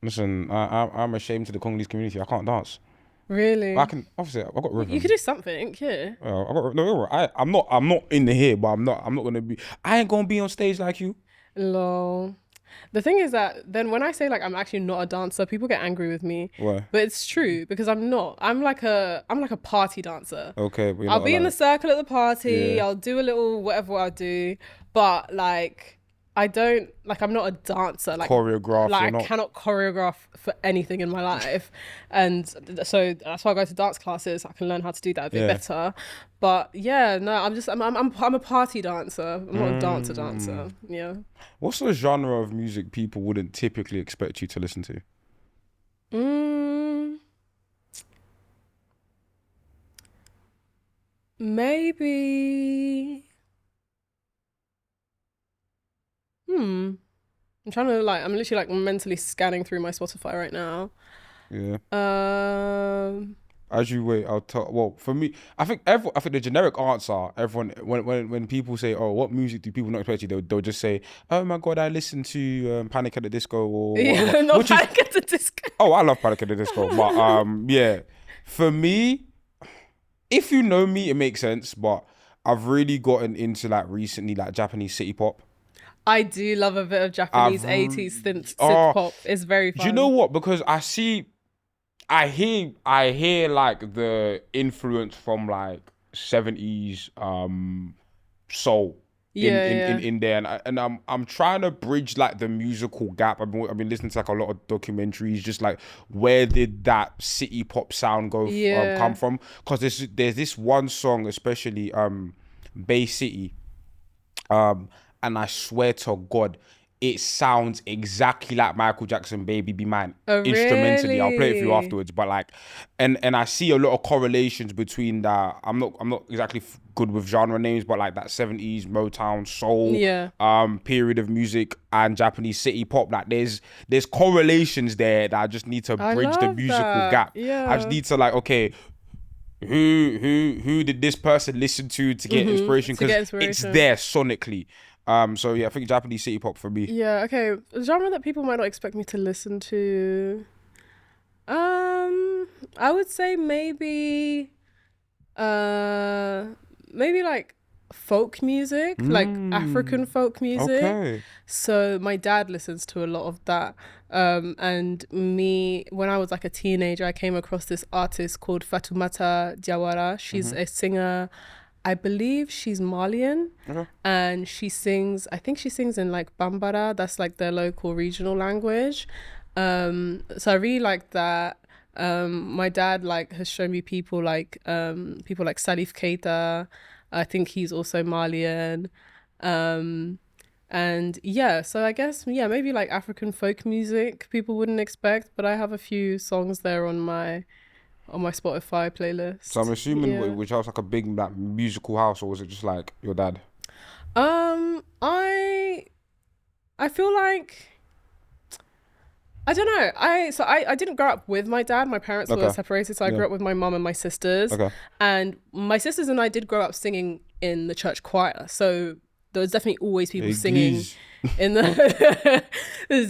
Listen, I'm ashamed to the Congolese community. I can't dance. Really? I can, obviously I've got rhythm. You could do something, yeah. I'm not in the here, but I'm not gonna be. I ain't gonna be on stage like you. Lol. The thing is that then when I say I'm actually not a dancer, people get angry with me. Why? But it's true, because I'm not. I'm like a party dancer. Okay, but I'll be in the circle at the party. Yeah. I'll do a little whatever I'll do, but I don't like. I'm not a dancer. Like Choreograph, like you're I not. cannot choreograph for anything in my life, and so that's why I go to dance classes. I can learn how to do that a bit better. But yeah, no, I'm a party dancer. I'm not a dancer. Yeah. What's the genre of music people wouldn't typically expect you to listen to? Mm, maybe. I'm literally like mentally scanning through my Spotify right now. Yeah. Um, As you wait, I'll tell. Well, for me, I think the generic answer, everyone, when people say, "Oh, what music do people not expect you?" They'll just say, "Oh my God, I listen to Panic at the Disco or whatever." yeah, not Which is, Panic at the Disco. oh, I love Panic at the Disco, but yeah, for me, if you know me, it makes sense. But I've really gotten into like recently, like Japanese city pop. I do love a bit of Japanese I've 80s synth oh, pop. It's very do you know fun. what? Because I hear like the influence from like 70s soul Yeah, yeah. in there, and I'm trying to bridge like the musical gap. I've been listening to like a lot of documentaries, just like where did that city pop sound come Yeah. from? Because there's this one song, especially Bay City, and I swear to God, it sounds exactly like Michael Jackson "Baby Be Mine" Oh, instrumentally. I'll play it for you really? afterwards, but like, and I see a lot of correlations between that. I'm not exactly good with genre names, but like that 70s Motown soul Yeah. period of music and Japanese city pop. Like there's correlations there that I just need to I bridge the love musical that. gap. I just Yeah. need to like, okay, who did this person listen to get inspiration? To get Because it's inspiration. there sonically. So yeah, I think Japanese city pop for me. Yeah, okay. A genre that people might not expect me to listen to. I would say uh maybe like folk music, like African folk music. Okay. So my dad listens to a lot of that. And me, when I was like a teenager, I came across this artist called Fatoumata Diawara. She's a singer. I believe she's Malian, Okay. and I think she sings in like Bambara, that's like their local regional language. So I really like that. My dad like has shown me people like Salif Keita. I think he's also Malian. And yeah, so I guess maybe like African folk music people wouldn't expect, but I have a few songs there on my Spotify So I'm playlist. assuming Yeah. which house like a big like musical house, or was it just like your dad? Um, I I feel like I don't know. I didn't grow up with my dad. My parents were Okay. separated, so I Yeah. grew up with my mum and my sisters. Okay. And my sisters and I did grow up singing in the church choir. So there was definitely always people singing Église. in the there's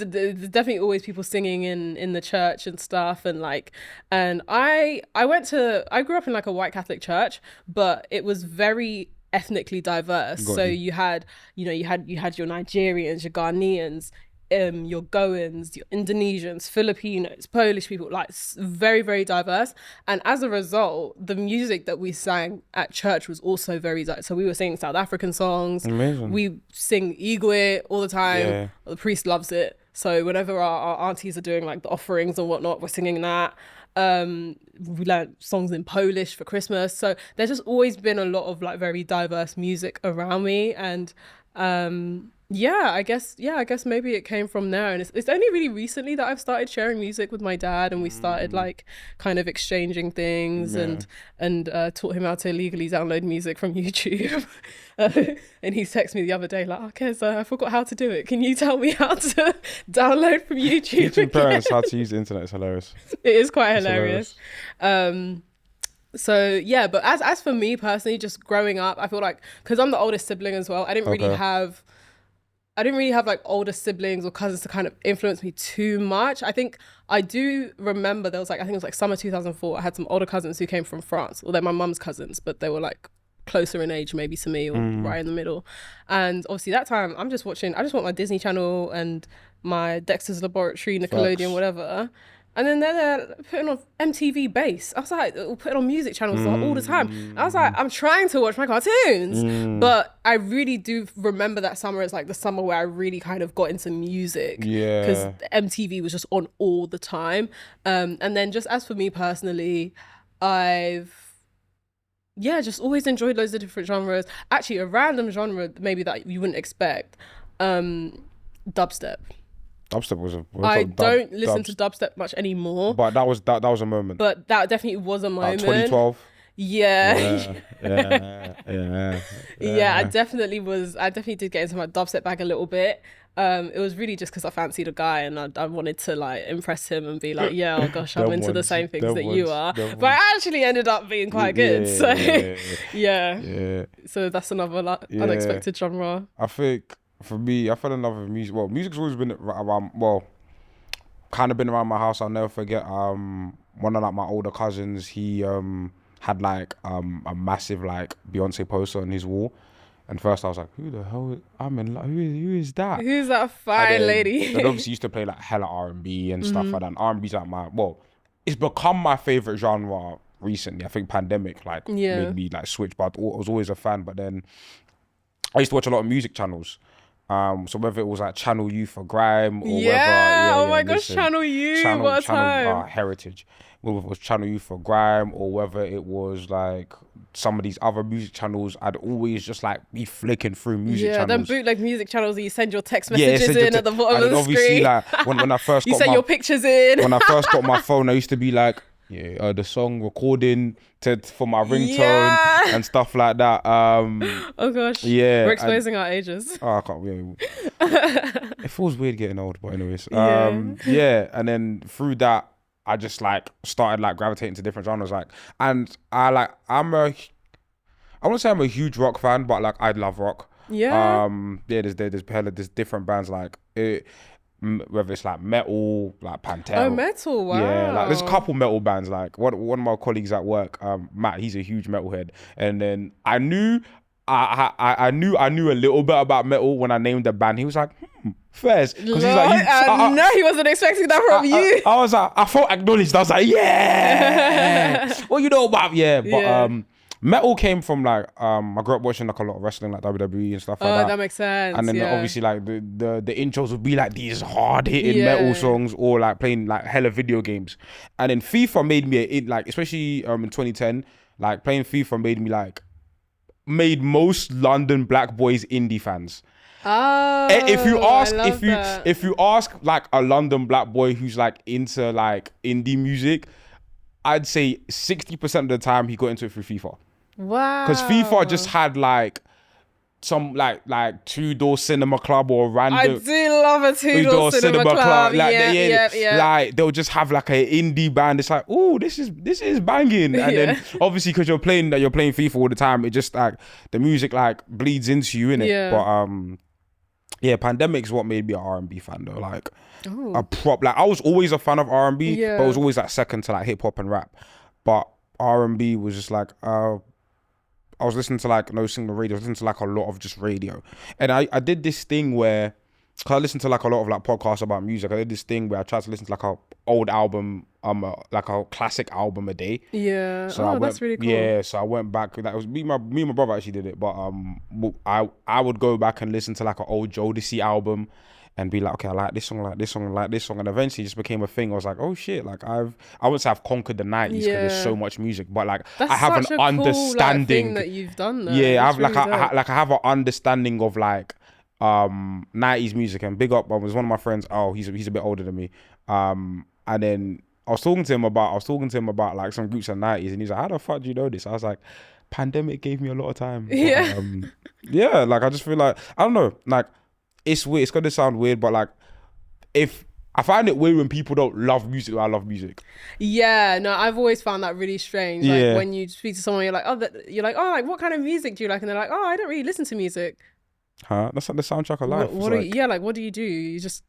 definitely always people singing in the church and stuff, and like, and I grew up in like a white Catholic church, but it was very ethnically diverse. Got So you. you had your Nigerians, your Ghanaians, your Goans, your Indonesians, Filipinos, Polish people, like very, very diverse. And as a result, the music that we sang at church was also very diverse. So we were singing South African songs. Amazing. We sing Igwe all the time. Yeah. The priest loves it. So whenever our aunties are doing like the offerings and whatnot, we're singing that. We learned songs in Polish for Christmas. So there's just always been a lot of like very diverse music around me. And I guess maybe it came from there, and it's only really recently that I've started sharing music with my dad, and we started like kind of exchanging things, Yeah. and taught him how to illegally download music from YouTube. And he texted me the other day like, "Okay, so I forgot how to do it. Can you tell me how to download from YouTube?" Teaching again?" parents how to use the internet is hilarious. It is quite It's hilarious. So yeah, but as for me personally, just growing up, I feel like because I'm the oldest sibling as well, Okay. I didn't really have like older siblings or cousins to kind of influence me too much. I think I do remember there was like, I think it was like summer 2004. I had some older cousins who came from France. Well, they're my mum's cousins, but they were like closer in age maybe to me, or right in the middle. And obviously that time I just want my Disney Channel and my Dexter's Laboratory, Nickelodeon, Facts. whatever. And then they're putting on MTV Base. I was like, putting on music channels all the time. I was like, I'm trying to watch my cartoons. But I really do remember that summer as like the summer where I really kind of got into music. Because MTV was just on all the time. And then just as for me personally, just always enjoyed loads of different genres. Actually, a random genre maybe that you wouldn't expect, dubstep. Dubstep was a. I don't listen to dubstep much anymore. But that was a moment. But that definitely was a moment. 2012. Yeah. Yeah. I definitely did get into my dubstep bag a little bit. It was really just because I fancied a guy and I wanted to like impress him and be like, yeah, oh gosh, I'm into the same things that you are. But I actually ended up being quite good. So yeah. So that's another unexpected genre. I think for me, I fell in love with music. Well, music's always been around. Well, kind of been around my house. I'll never forget. One of like my older cousins, he had like a massive like Beyonce poster on his wall. And first I was like, who the hell? I'm in love. Who is that? Who's that fine lady? And obviously used to play like hella R&B and stuff like that. And R&B's like it's become my favorite genre recently. I think pandemic like made me like switch, but I was always a fan. But then I used to watch a lot of music channels. So whether it was like Channel U for grime or oh my gosh, Channel U, what a time. Heritage. Whether it was Channel U for grime or whether it was like some of these other music channels, I'd always just like be flicking through music channels. Yeah, them bootleg music channels that you send your text messages in at the bottom of the screen. Like when I first you send your pictures in. When I first got my phone, I used to be like, the song recording for my ringtone and stuff like that. Oh gosh, we're exposing our ages. Oh, I can't. It feels weird getting old, but anyways, and then through that, I just like started like gravitating to different genres, like, and I wouldn't say I'm a huge rock fan, but like I love rock. There's different bands like it. Whether it's like metal, like Pantera. Oh, metal! Wow. Yeah, like there's a couple metal bands. Like one of my colleagues at work, Matt, he's a huge metalhead, and then I knew a little bit about metal when I named the band. He was like, Fairs, because he's like, no, he wasn't expecting that from you. I was like, I felt acknowledged. I was like, yeah. What you know about but metal came from like I grew up watching like a lot of wrestling, like WWE and stuff like that. Oh, that makes sense. And then obviously like the intros would be like these hard hitting metal songs, or like playing like hella video games. And then FIFA made me like, especially in 2010, like playing FIFA made most London black boys indie fans. Oh, if you ask like a London black boy who's like into like indie music, I'd say 60% of the time he got into it through FIFA. Wow. Because FIFA just had like some like two-door cinema club or random. I do love a two-door cinema club. Like they'll just have like an indie band. It's like, oh, this is banging. And then obviously because you're playing FIFA all the time, it just like the music like bleeds into you, innit? Yeah. But Pandemic's what made me an R&B fan though. Like I was always a fan of R&B, but it was always like second to like hip hop and rap. But R&B was just like I was listening to like no single radio. I was listening to like a lot of just radio, and I did this thing where, cause I listened to like a lot of like podcasts about music. I did this thing where I tried to listen to like a old album, like a classic album a day. Yeah. So that's really cool. Yeah. So I went back. That was me and my brother actually did it, but I would go back and listen to like an old Jodeci album, and be like, okay, I like this song, and eventually it just became a thing. I was like, oh shit, like I wouldn't say I've conquered the 90s because there's so much music, but like that's I have an understanding thing that you've done. There. Yeah, I have an understanding of like 90s music. And big up, was one of my friends. Oh, he's a bit older than me. And then I was talking to him about like some groups in the 90s, and he's like, how the fuck do you know this? I was like, Pandemic gave me a lot of time. But, like I just feel like, I don't know, like it's weird. It's gonna sound weird, but like, if I find it weird when people don't love music, I love music. Yeah, no, I've always found that really strange. Like when you speak to someone, you're like, like what kind of music do you like? And they're like, oh, I don't really listen to music. Huh? That's like the soundtrack of life. What do you do? You just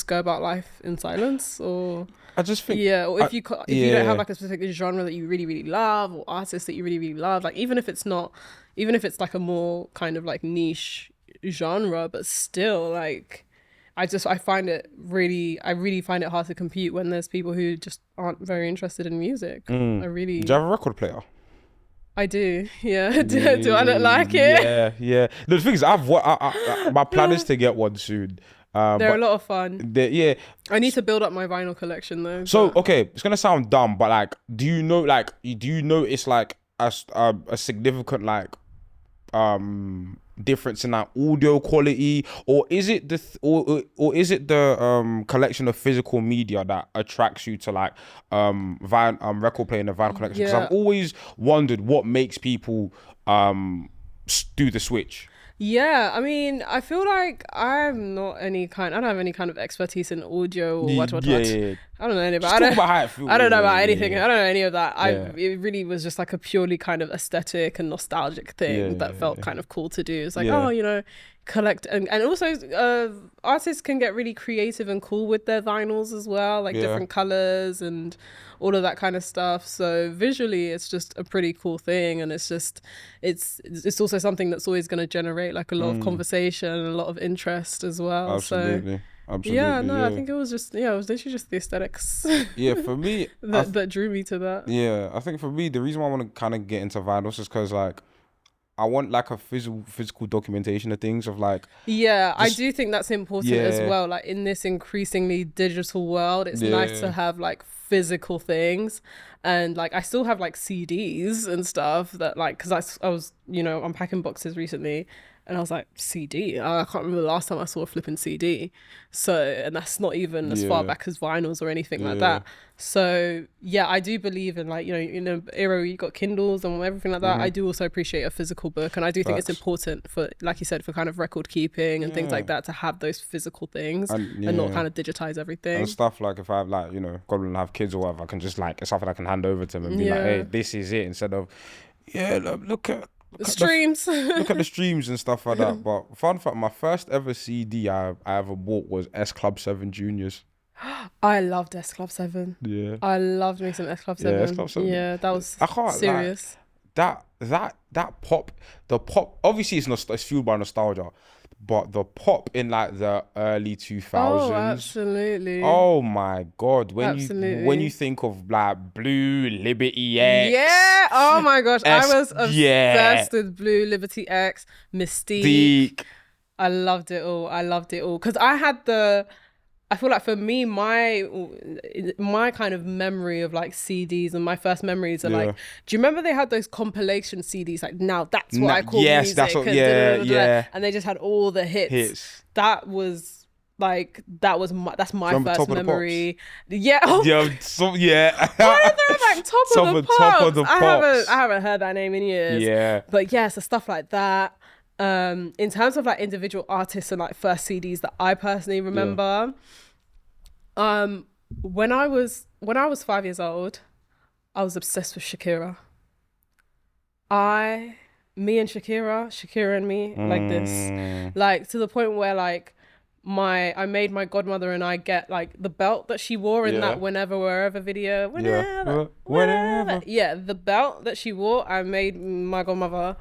go about life in silence, or I just think or if you don't have like a specific genre that you really really love, or artists that you really really love, like even if it's like a more kind of like niche genre, but still like I find it really, I really find it hard to compete when there's people who just aren't very interested in music. I really. Do you have a record player? I do, yeah. Do I not like it? Yeah. The thing is, my plan is to get one soon. They're a lot of fun. Yeah. I need to build up my vinyl collection though. So okay, it's gonna sound dumb, but like, do you notice like a significant like difference in that audio quality, or is it or is it the collection of physical media that attracts you to like record playing and vinyl collection? Because I've always wondered what makes people do the switch. Yeah, I mean, I feel like I don't have any kind of expertise in audio or what. Yeah. I don't know any about. I don't know about anything. Yeah. I don't know any of that. It really was just like a purely kind of aesthetic and nostalgic thing that felt kind of cool to do. It's like, collect and also artists can get really creative and cool with their vinyls as well, like different colors and all of that kind of stuff. So visually it's just a pretty cool thing, and it's also something that's always going to generate like a lot of conversation and a lot of interest as well. Absolutely. I think it was literally just the aesthetics for me that drew me to that. I think for me the reason why I want to kind of get into vinyls is because like I want like a physical documentation of things of like. I do think that's important as well. Like in this increasingly digital world, it's nice to have like physical things, and like I still have like CDs and stuff that like, because I was unpacking boxes recently. And I was like, CD? I can't remember the last time I saw a flipping CD. So, and that's not even as far back as vinyls or anything like that. So, I do believe in like, in an era where you got Kindles and everything like that. I do also appreciate a physical book. And I do think it's important for, like you said, for kind of record keeping and things like that, to have those physical things and not kind of digitize everything. And stuff like if I have like, God willing, have kids or whatever, I can just like, it's something I can hand over to them and be like, hey, this is it, instead of, look at the streams. Look at the streams and stuff like that. But fun fact, my first ever CD I ever bought was S Club 7 Juniors. I loved S Club 7. Yeah. I loved me some S Club 7. Yeah, S Club 7. Yeah, that was serious. Like, that pop, the pop, obviously it's fueled by nostalgia, but the pop in like the early 2000s. Oh, absolutely. Oh my God. When you think of like Blue, Liberty X. Yeah. Oh my gosh. I was obsessed with Blue, Liberty X, Mystique. I loved it all. Because I feel like for me, my kind of memory of like CDs and my first memories are like, do you remember they had those compilation CDs like, now that's what I call music? That's what, and they just had all the hits. That's my first memory. Yeah. Oh. Why are they like top of the pops? I haven't heard that name in years. Yeah. But so stuff like that. In terms of like individual artists and like first CDs that I personally remember, when I was 5 years old, I was obsessed with Shakira. Me and Shakira and me, like this, like to the point where like I made my godmother and I get like the belt that she wore in that Whenever Wherever video. Whenever. Yeah, the belt that she wore, I made my godmother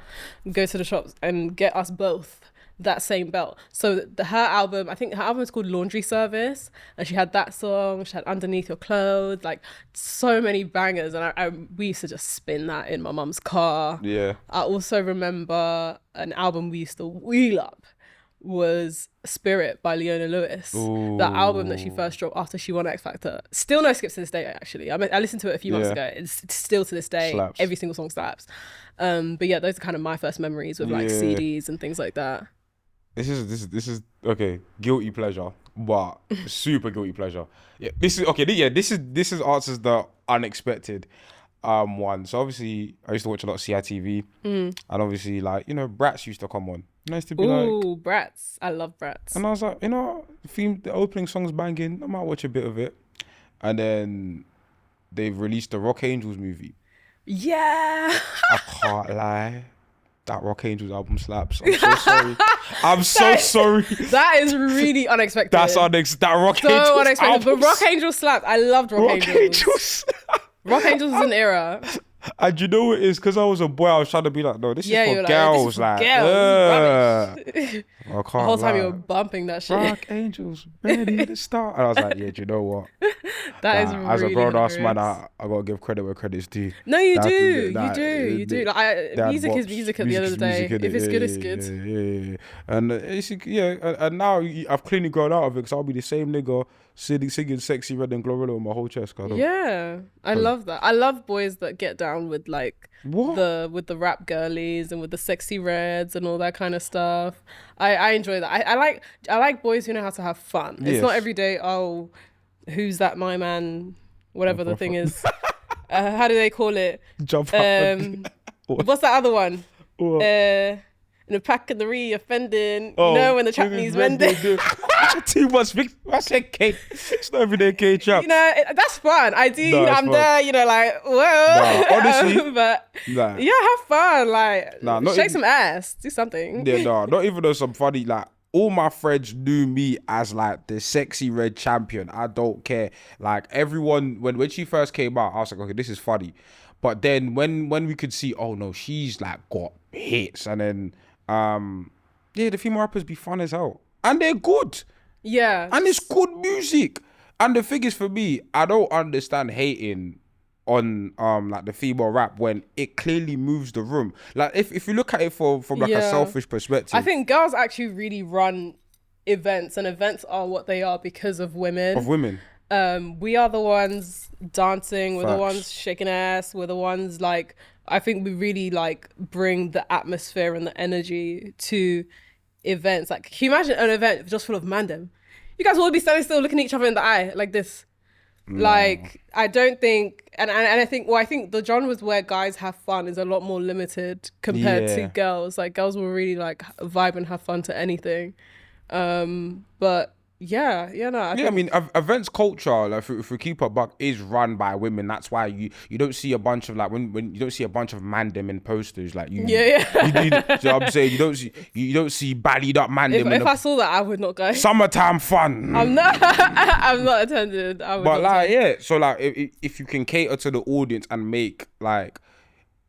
go to the shops and get us both that same belt. So her album, I think her album is called Laundry Service, and she had that song, she had Underneath Your Clothes, like so many bangers, and we used to just spin that in my mum's car. Yeah. I also remember an album we used to wheel up was Spirit by Leona Lewis. Ooh. That album that she first dropped after she won X Factor. Still no skips to this day, actually. I listened to it a few months ago. It's still to this day. Slaps. Every single song slaps. But those are kind of my first memories with like CDs and things like that. This is okay, guilty pleasure, but super guilty pleasure. Yeah, this is answers the unexpected one. So obviously I used to watch a lot of CITV, and obviously like Bratz used to come on. And I used to be like, Bratz. I love Bratz. And I was like, the opening song's banging. I might watch a bit of it. And then they've released the Rock Angels movie. Yeah. I can't lie. That Rock Angels album slaps. I'm so sorry. I'm so sorry. That is really unexpected. That Rock Angels unexpected. album. But Rock Angels slapped. I loved Rock Angels. Angels. Rock Angels is an era. And you know what it is? Because I was a boy, I was trying to be like, no, this is for you're girls. like, this is for girls. This is rubbish. I can't The whole time lie. you were bumping that shit. Rock Angels, ready to start. And I was like, yeah, do you know what? That is As a really grown ass man, hilarious. I gotta give credit where credit's due. No, you That's do. the- that- You do. Like, that music is bops. music at the end of the day. Music, If it's innit? good, it's good. Yeah. And and now I've clearly grown out of it because I'll be the same nigga singing Sexy Red and Glorilla on my whole chest. Yeah, I love that. I love boys that get down with like What? the rap girlies and with the sexy reds and all that kind of stuff. I enjoy that. I like boys who know how to have fun. It's not Yes. every day. Oh, who's that? My man, whatever the thing is. How do they call it? Jump up. What's that other one? What? In a pack of the offending. You know when the trap needs mending. Too much. I said K. It's not everyday K trap. You know, that's fun. I do. No, it's I'm fun. there. You know, like whoa. Nah, honestly, but Nah. yeah, have fun. Like Nah, not shake even- some ass. Do something. Yeah, no, not even though some funny, like, all my friends knew me as like the Sexy Red champion. I don't care. Like everyone, when she first came out, I was like, okay, this is funny. But then when we could see, oh no, she's like got hits, and then yeah, the female rappers be fun as hell, and they're good, Yeah. and it's good music. And the thing is, for me, I don't understand hating on like the female rap when it clearly moves the room. Like if you look at it from like a Yeah. selfish perspective, I think girls actually really run events, and events are what they are because of women. of women. We are the ones dancing, we're the Facts. ones shaking ass, we're the ones like, I think we really like bring the atmosphere and the energy to events. Like, can you imagine an event just full of mandem? You guys will all be standing still looking at each other in the eye like this. Like, I don't think, and I think, well, I think the genres where guys have fun is a lot more limited compared to Yeah. girls. Like, girls will really like vibe and have fun to anything. But yeah, no, I mean, events culture, like if we keep it buck, is run by women. That's why you don't see a bunch of like when you don't see a bunch of mandem in posters like you. Yeah. You know what I'm saying? You don't see ballied up mandem. If I saw that, I would not go. Summertime fun. I'm not attended. I would But not like, attend. yeah. So like, if you can cater to the audience and make like,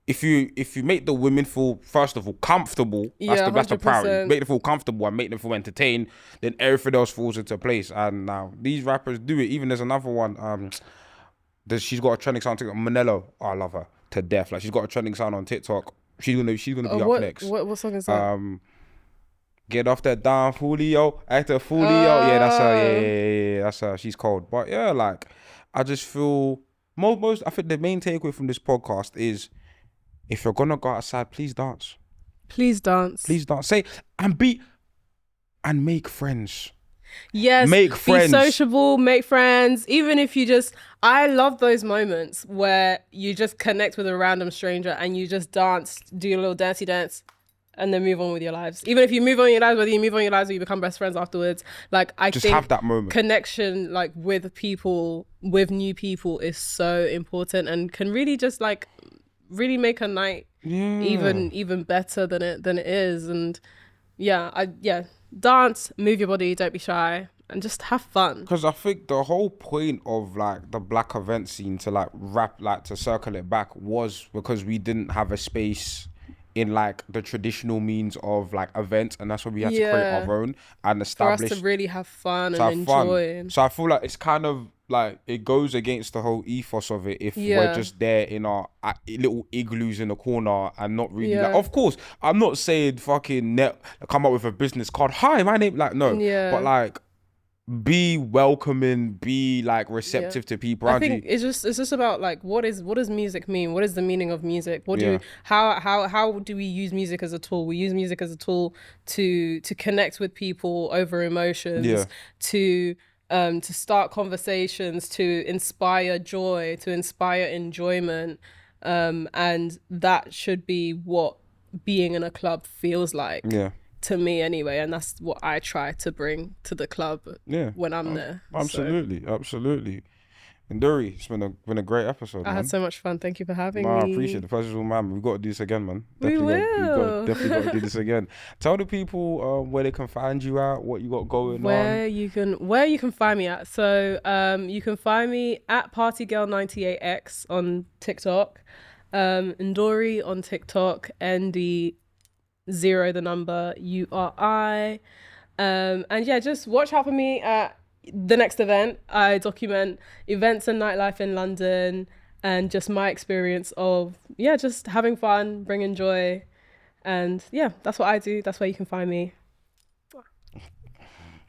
if you make the women feel, first of all, comfortable, that's the priority. 100%. Make them feel comfortable and make them feel entertained, then everything else falls into place. And now these rappers do it. Even there's another one. She's got a trending sound on TikTok. Manello, oh, I love her to death. Like she's got a trending sound on TikTok. She's gonna be up next. What song is that? Get off that down, Julio. Actor Julio. Yeah, that's her. Yeah, that's her. She's cold. But yeah, like I just feel most. I think the main takeaway from this podcast is, if you're gonna go outside, please dance. Please dance. Please dance. Say and make friends. Yes. Make friends. Be sociable, make friends. Even if you just, I love those moments where you just connect with a random stranger and you just dance, do your little dancey dance, and then move on with your lives. Even if you move on with your lives, whether you move on with your lives or you become best friends afterwards, like I Just think have that moment. connection, like with people, with new people, is so important and can really just like really make a night even better than it is. And dance, move your body, don't be shy, and just have fun. Because I think the whole point of like the black event scene to like rap, like to circle it back, was because we didn't have a space in like the traditional means of like events, and that's why we had to create our own and For us establish to really have fun to and have fun. enjoy. So I feel like it's kind of like it goes against the whole ethos of it if we're just there in our little igloos in the corner and not really like, of course I'm not saying fucking come up with a business card, hi my name, like no, but like be welcoming, be like receptive to people I around think you. it's just about like what does music mean? What is the meaning of music? How do we use music as a tool? We use music as a tool to connect with people over emotions, to start conversations, to inspire joy, to inspire enjoyment, and that should be what being in a club feels like. To me anyway, and that's what I try to bring to the club when I'm there. Absolutely. Ndouri, it's been a great episode. I had so much fun. Thank you for having me. I appreciate it. The pleasure's all mine. We've got to do this again, man. We will. Definitely got to do this again. Tell the people where they can find you at, what you got going on. Where you can find me at. So you can find me at partygirl98x on TikTok. Ndouri on TikTok, ND0 URI. And yeah, just watch out for me at the next event. I document events and nightlife in London and just my experience of, just having fun, bringing joy. And yeah, that's what I do. That's where you can find me.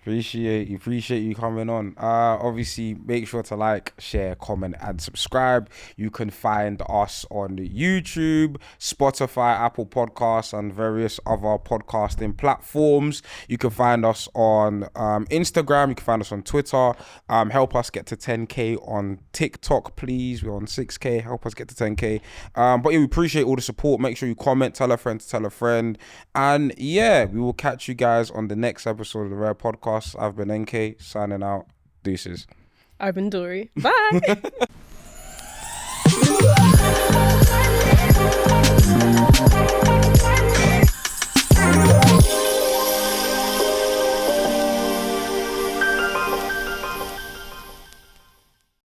Appreciate you coming on. Obviously, make sure to like, share, comment, and subscribe. You can find us on YouTube, Spotify, Apple Podcasts, and various other podcasting platforms. You can find us on Instagram. You can find us on Twitter. Help us get to 10K on TikTok, please. We're on 6K. Help us get to 10K. But yeah, we appreciate all the support. Make sure you comment, tell a friend to tell a friend. And yeah, we will catch you guys on the next episode of the Rare Podcast. I've been NK, signing out. Deuces. I've been Ndouri. Bye.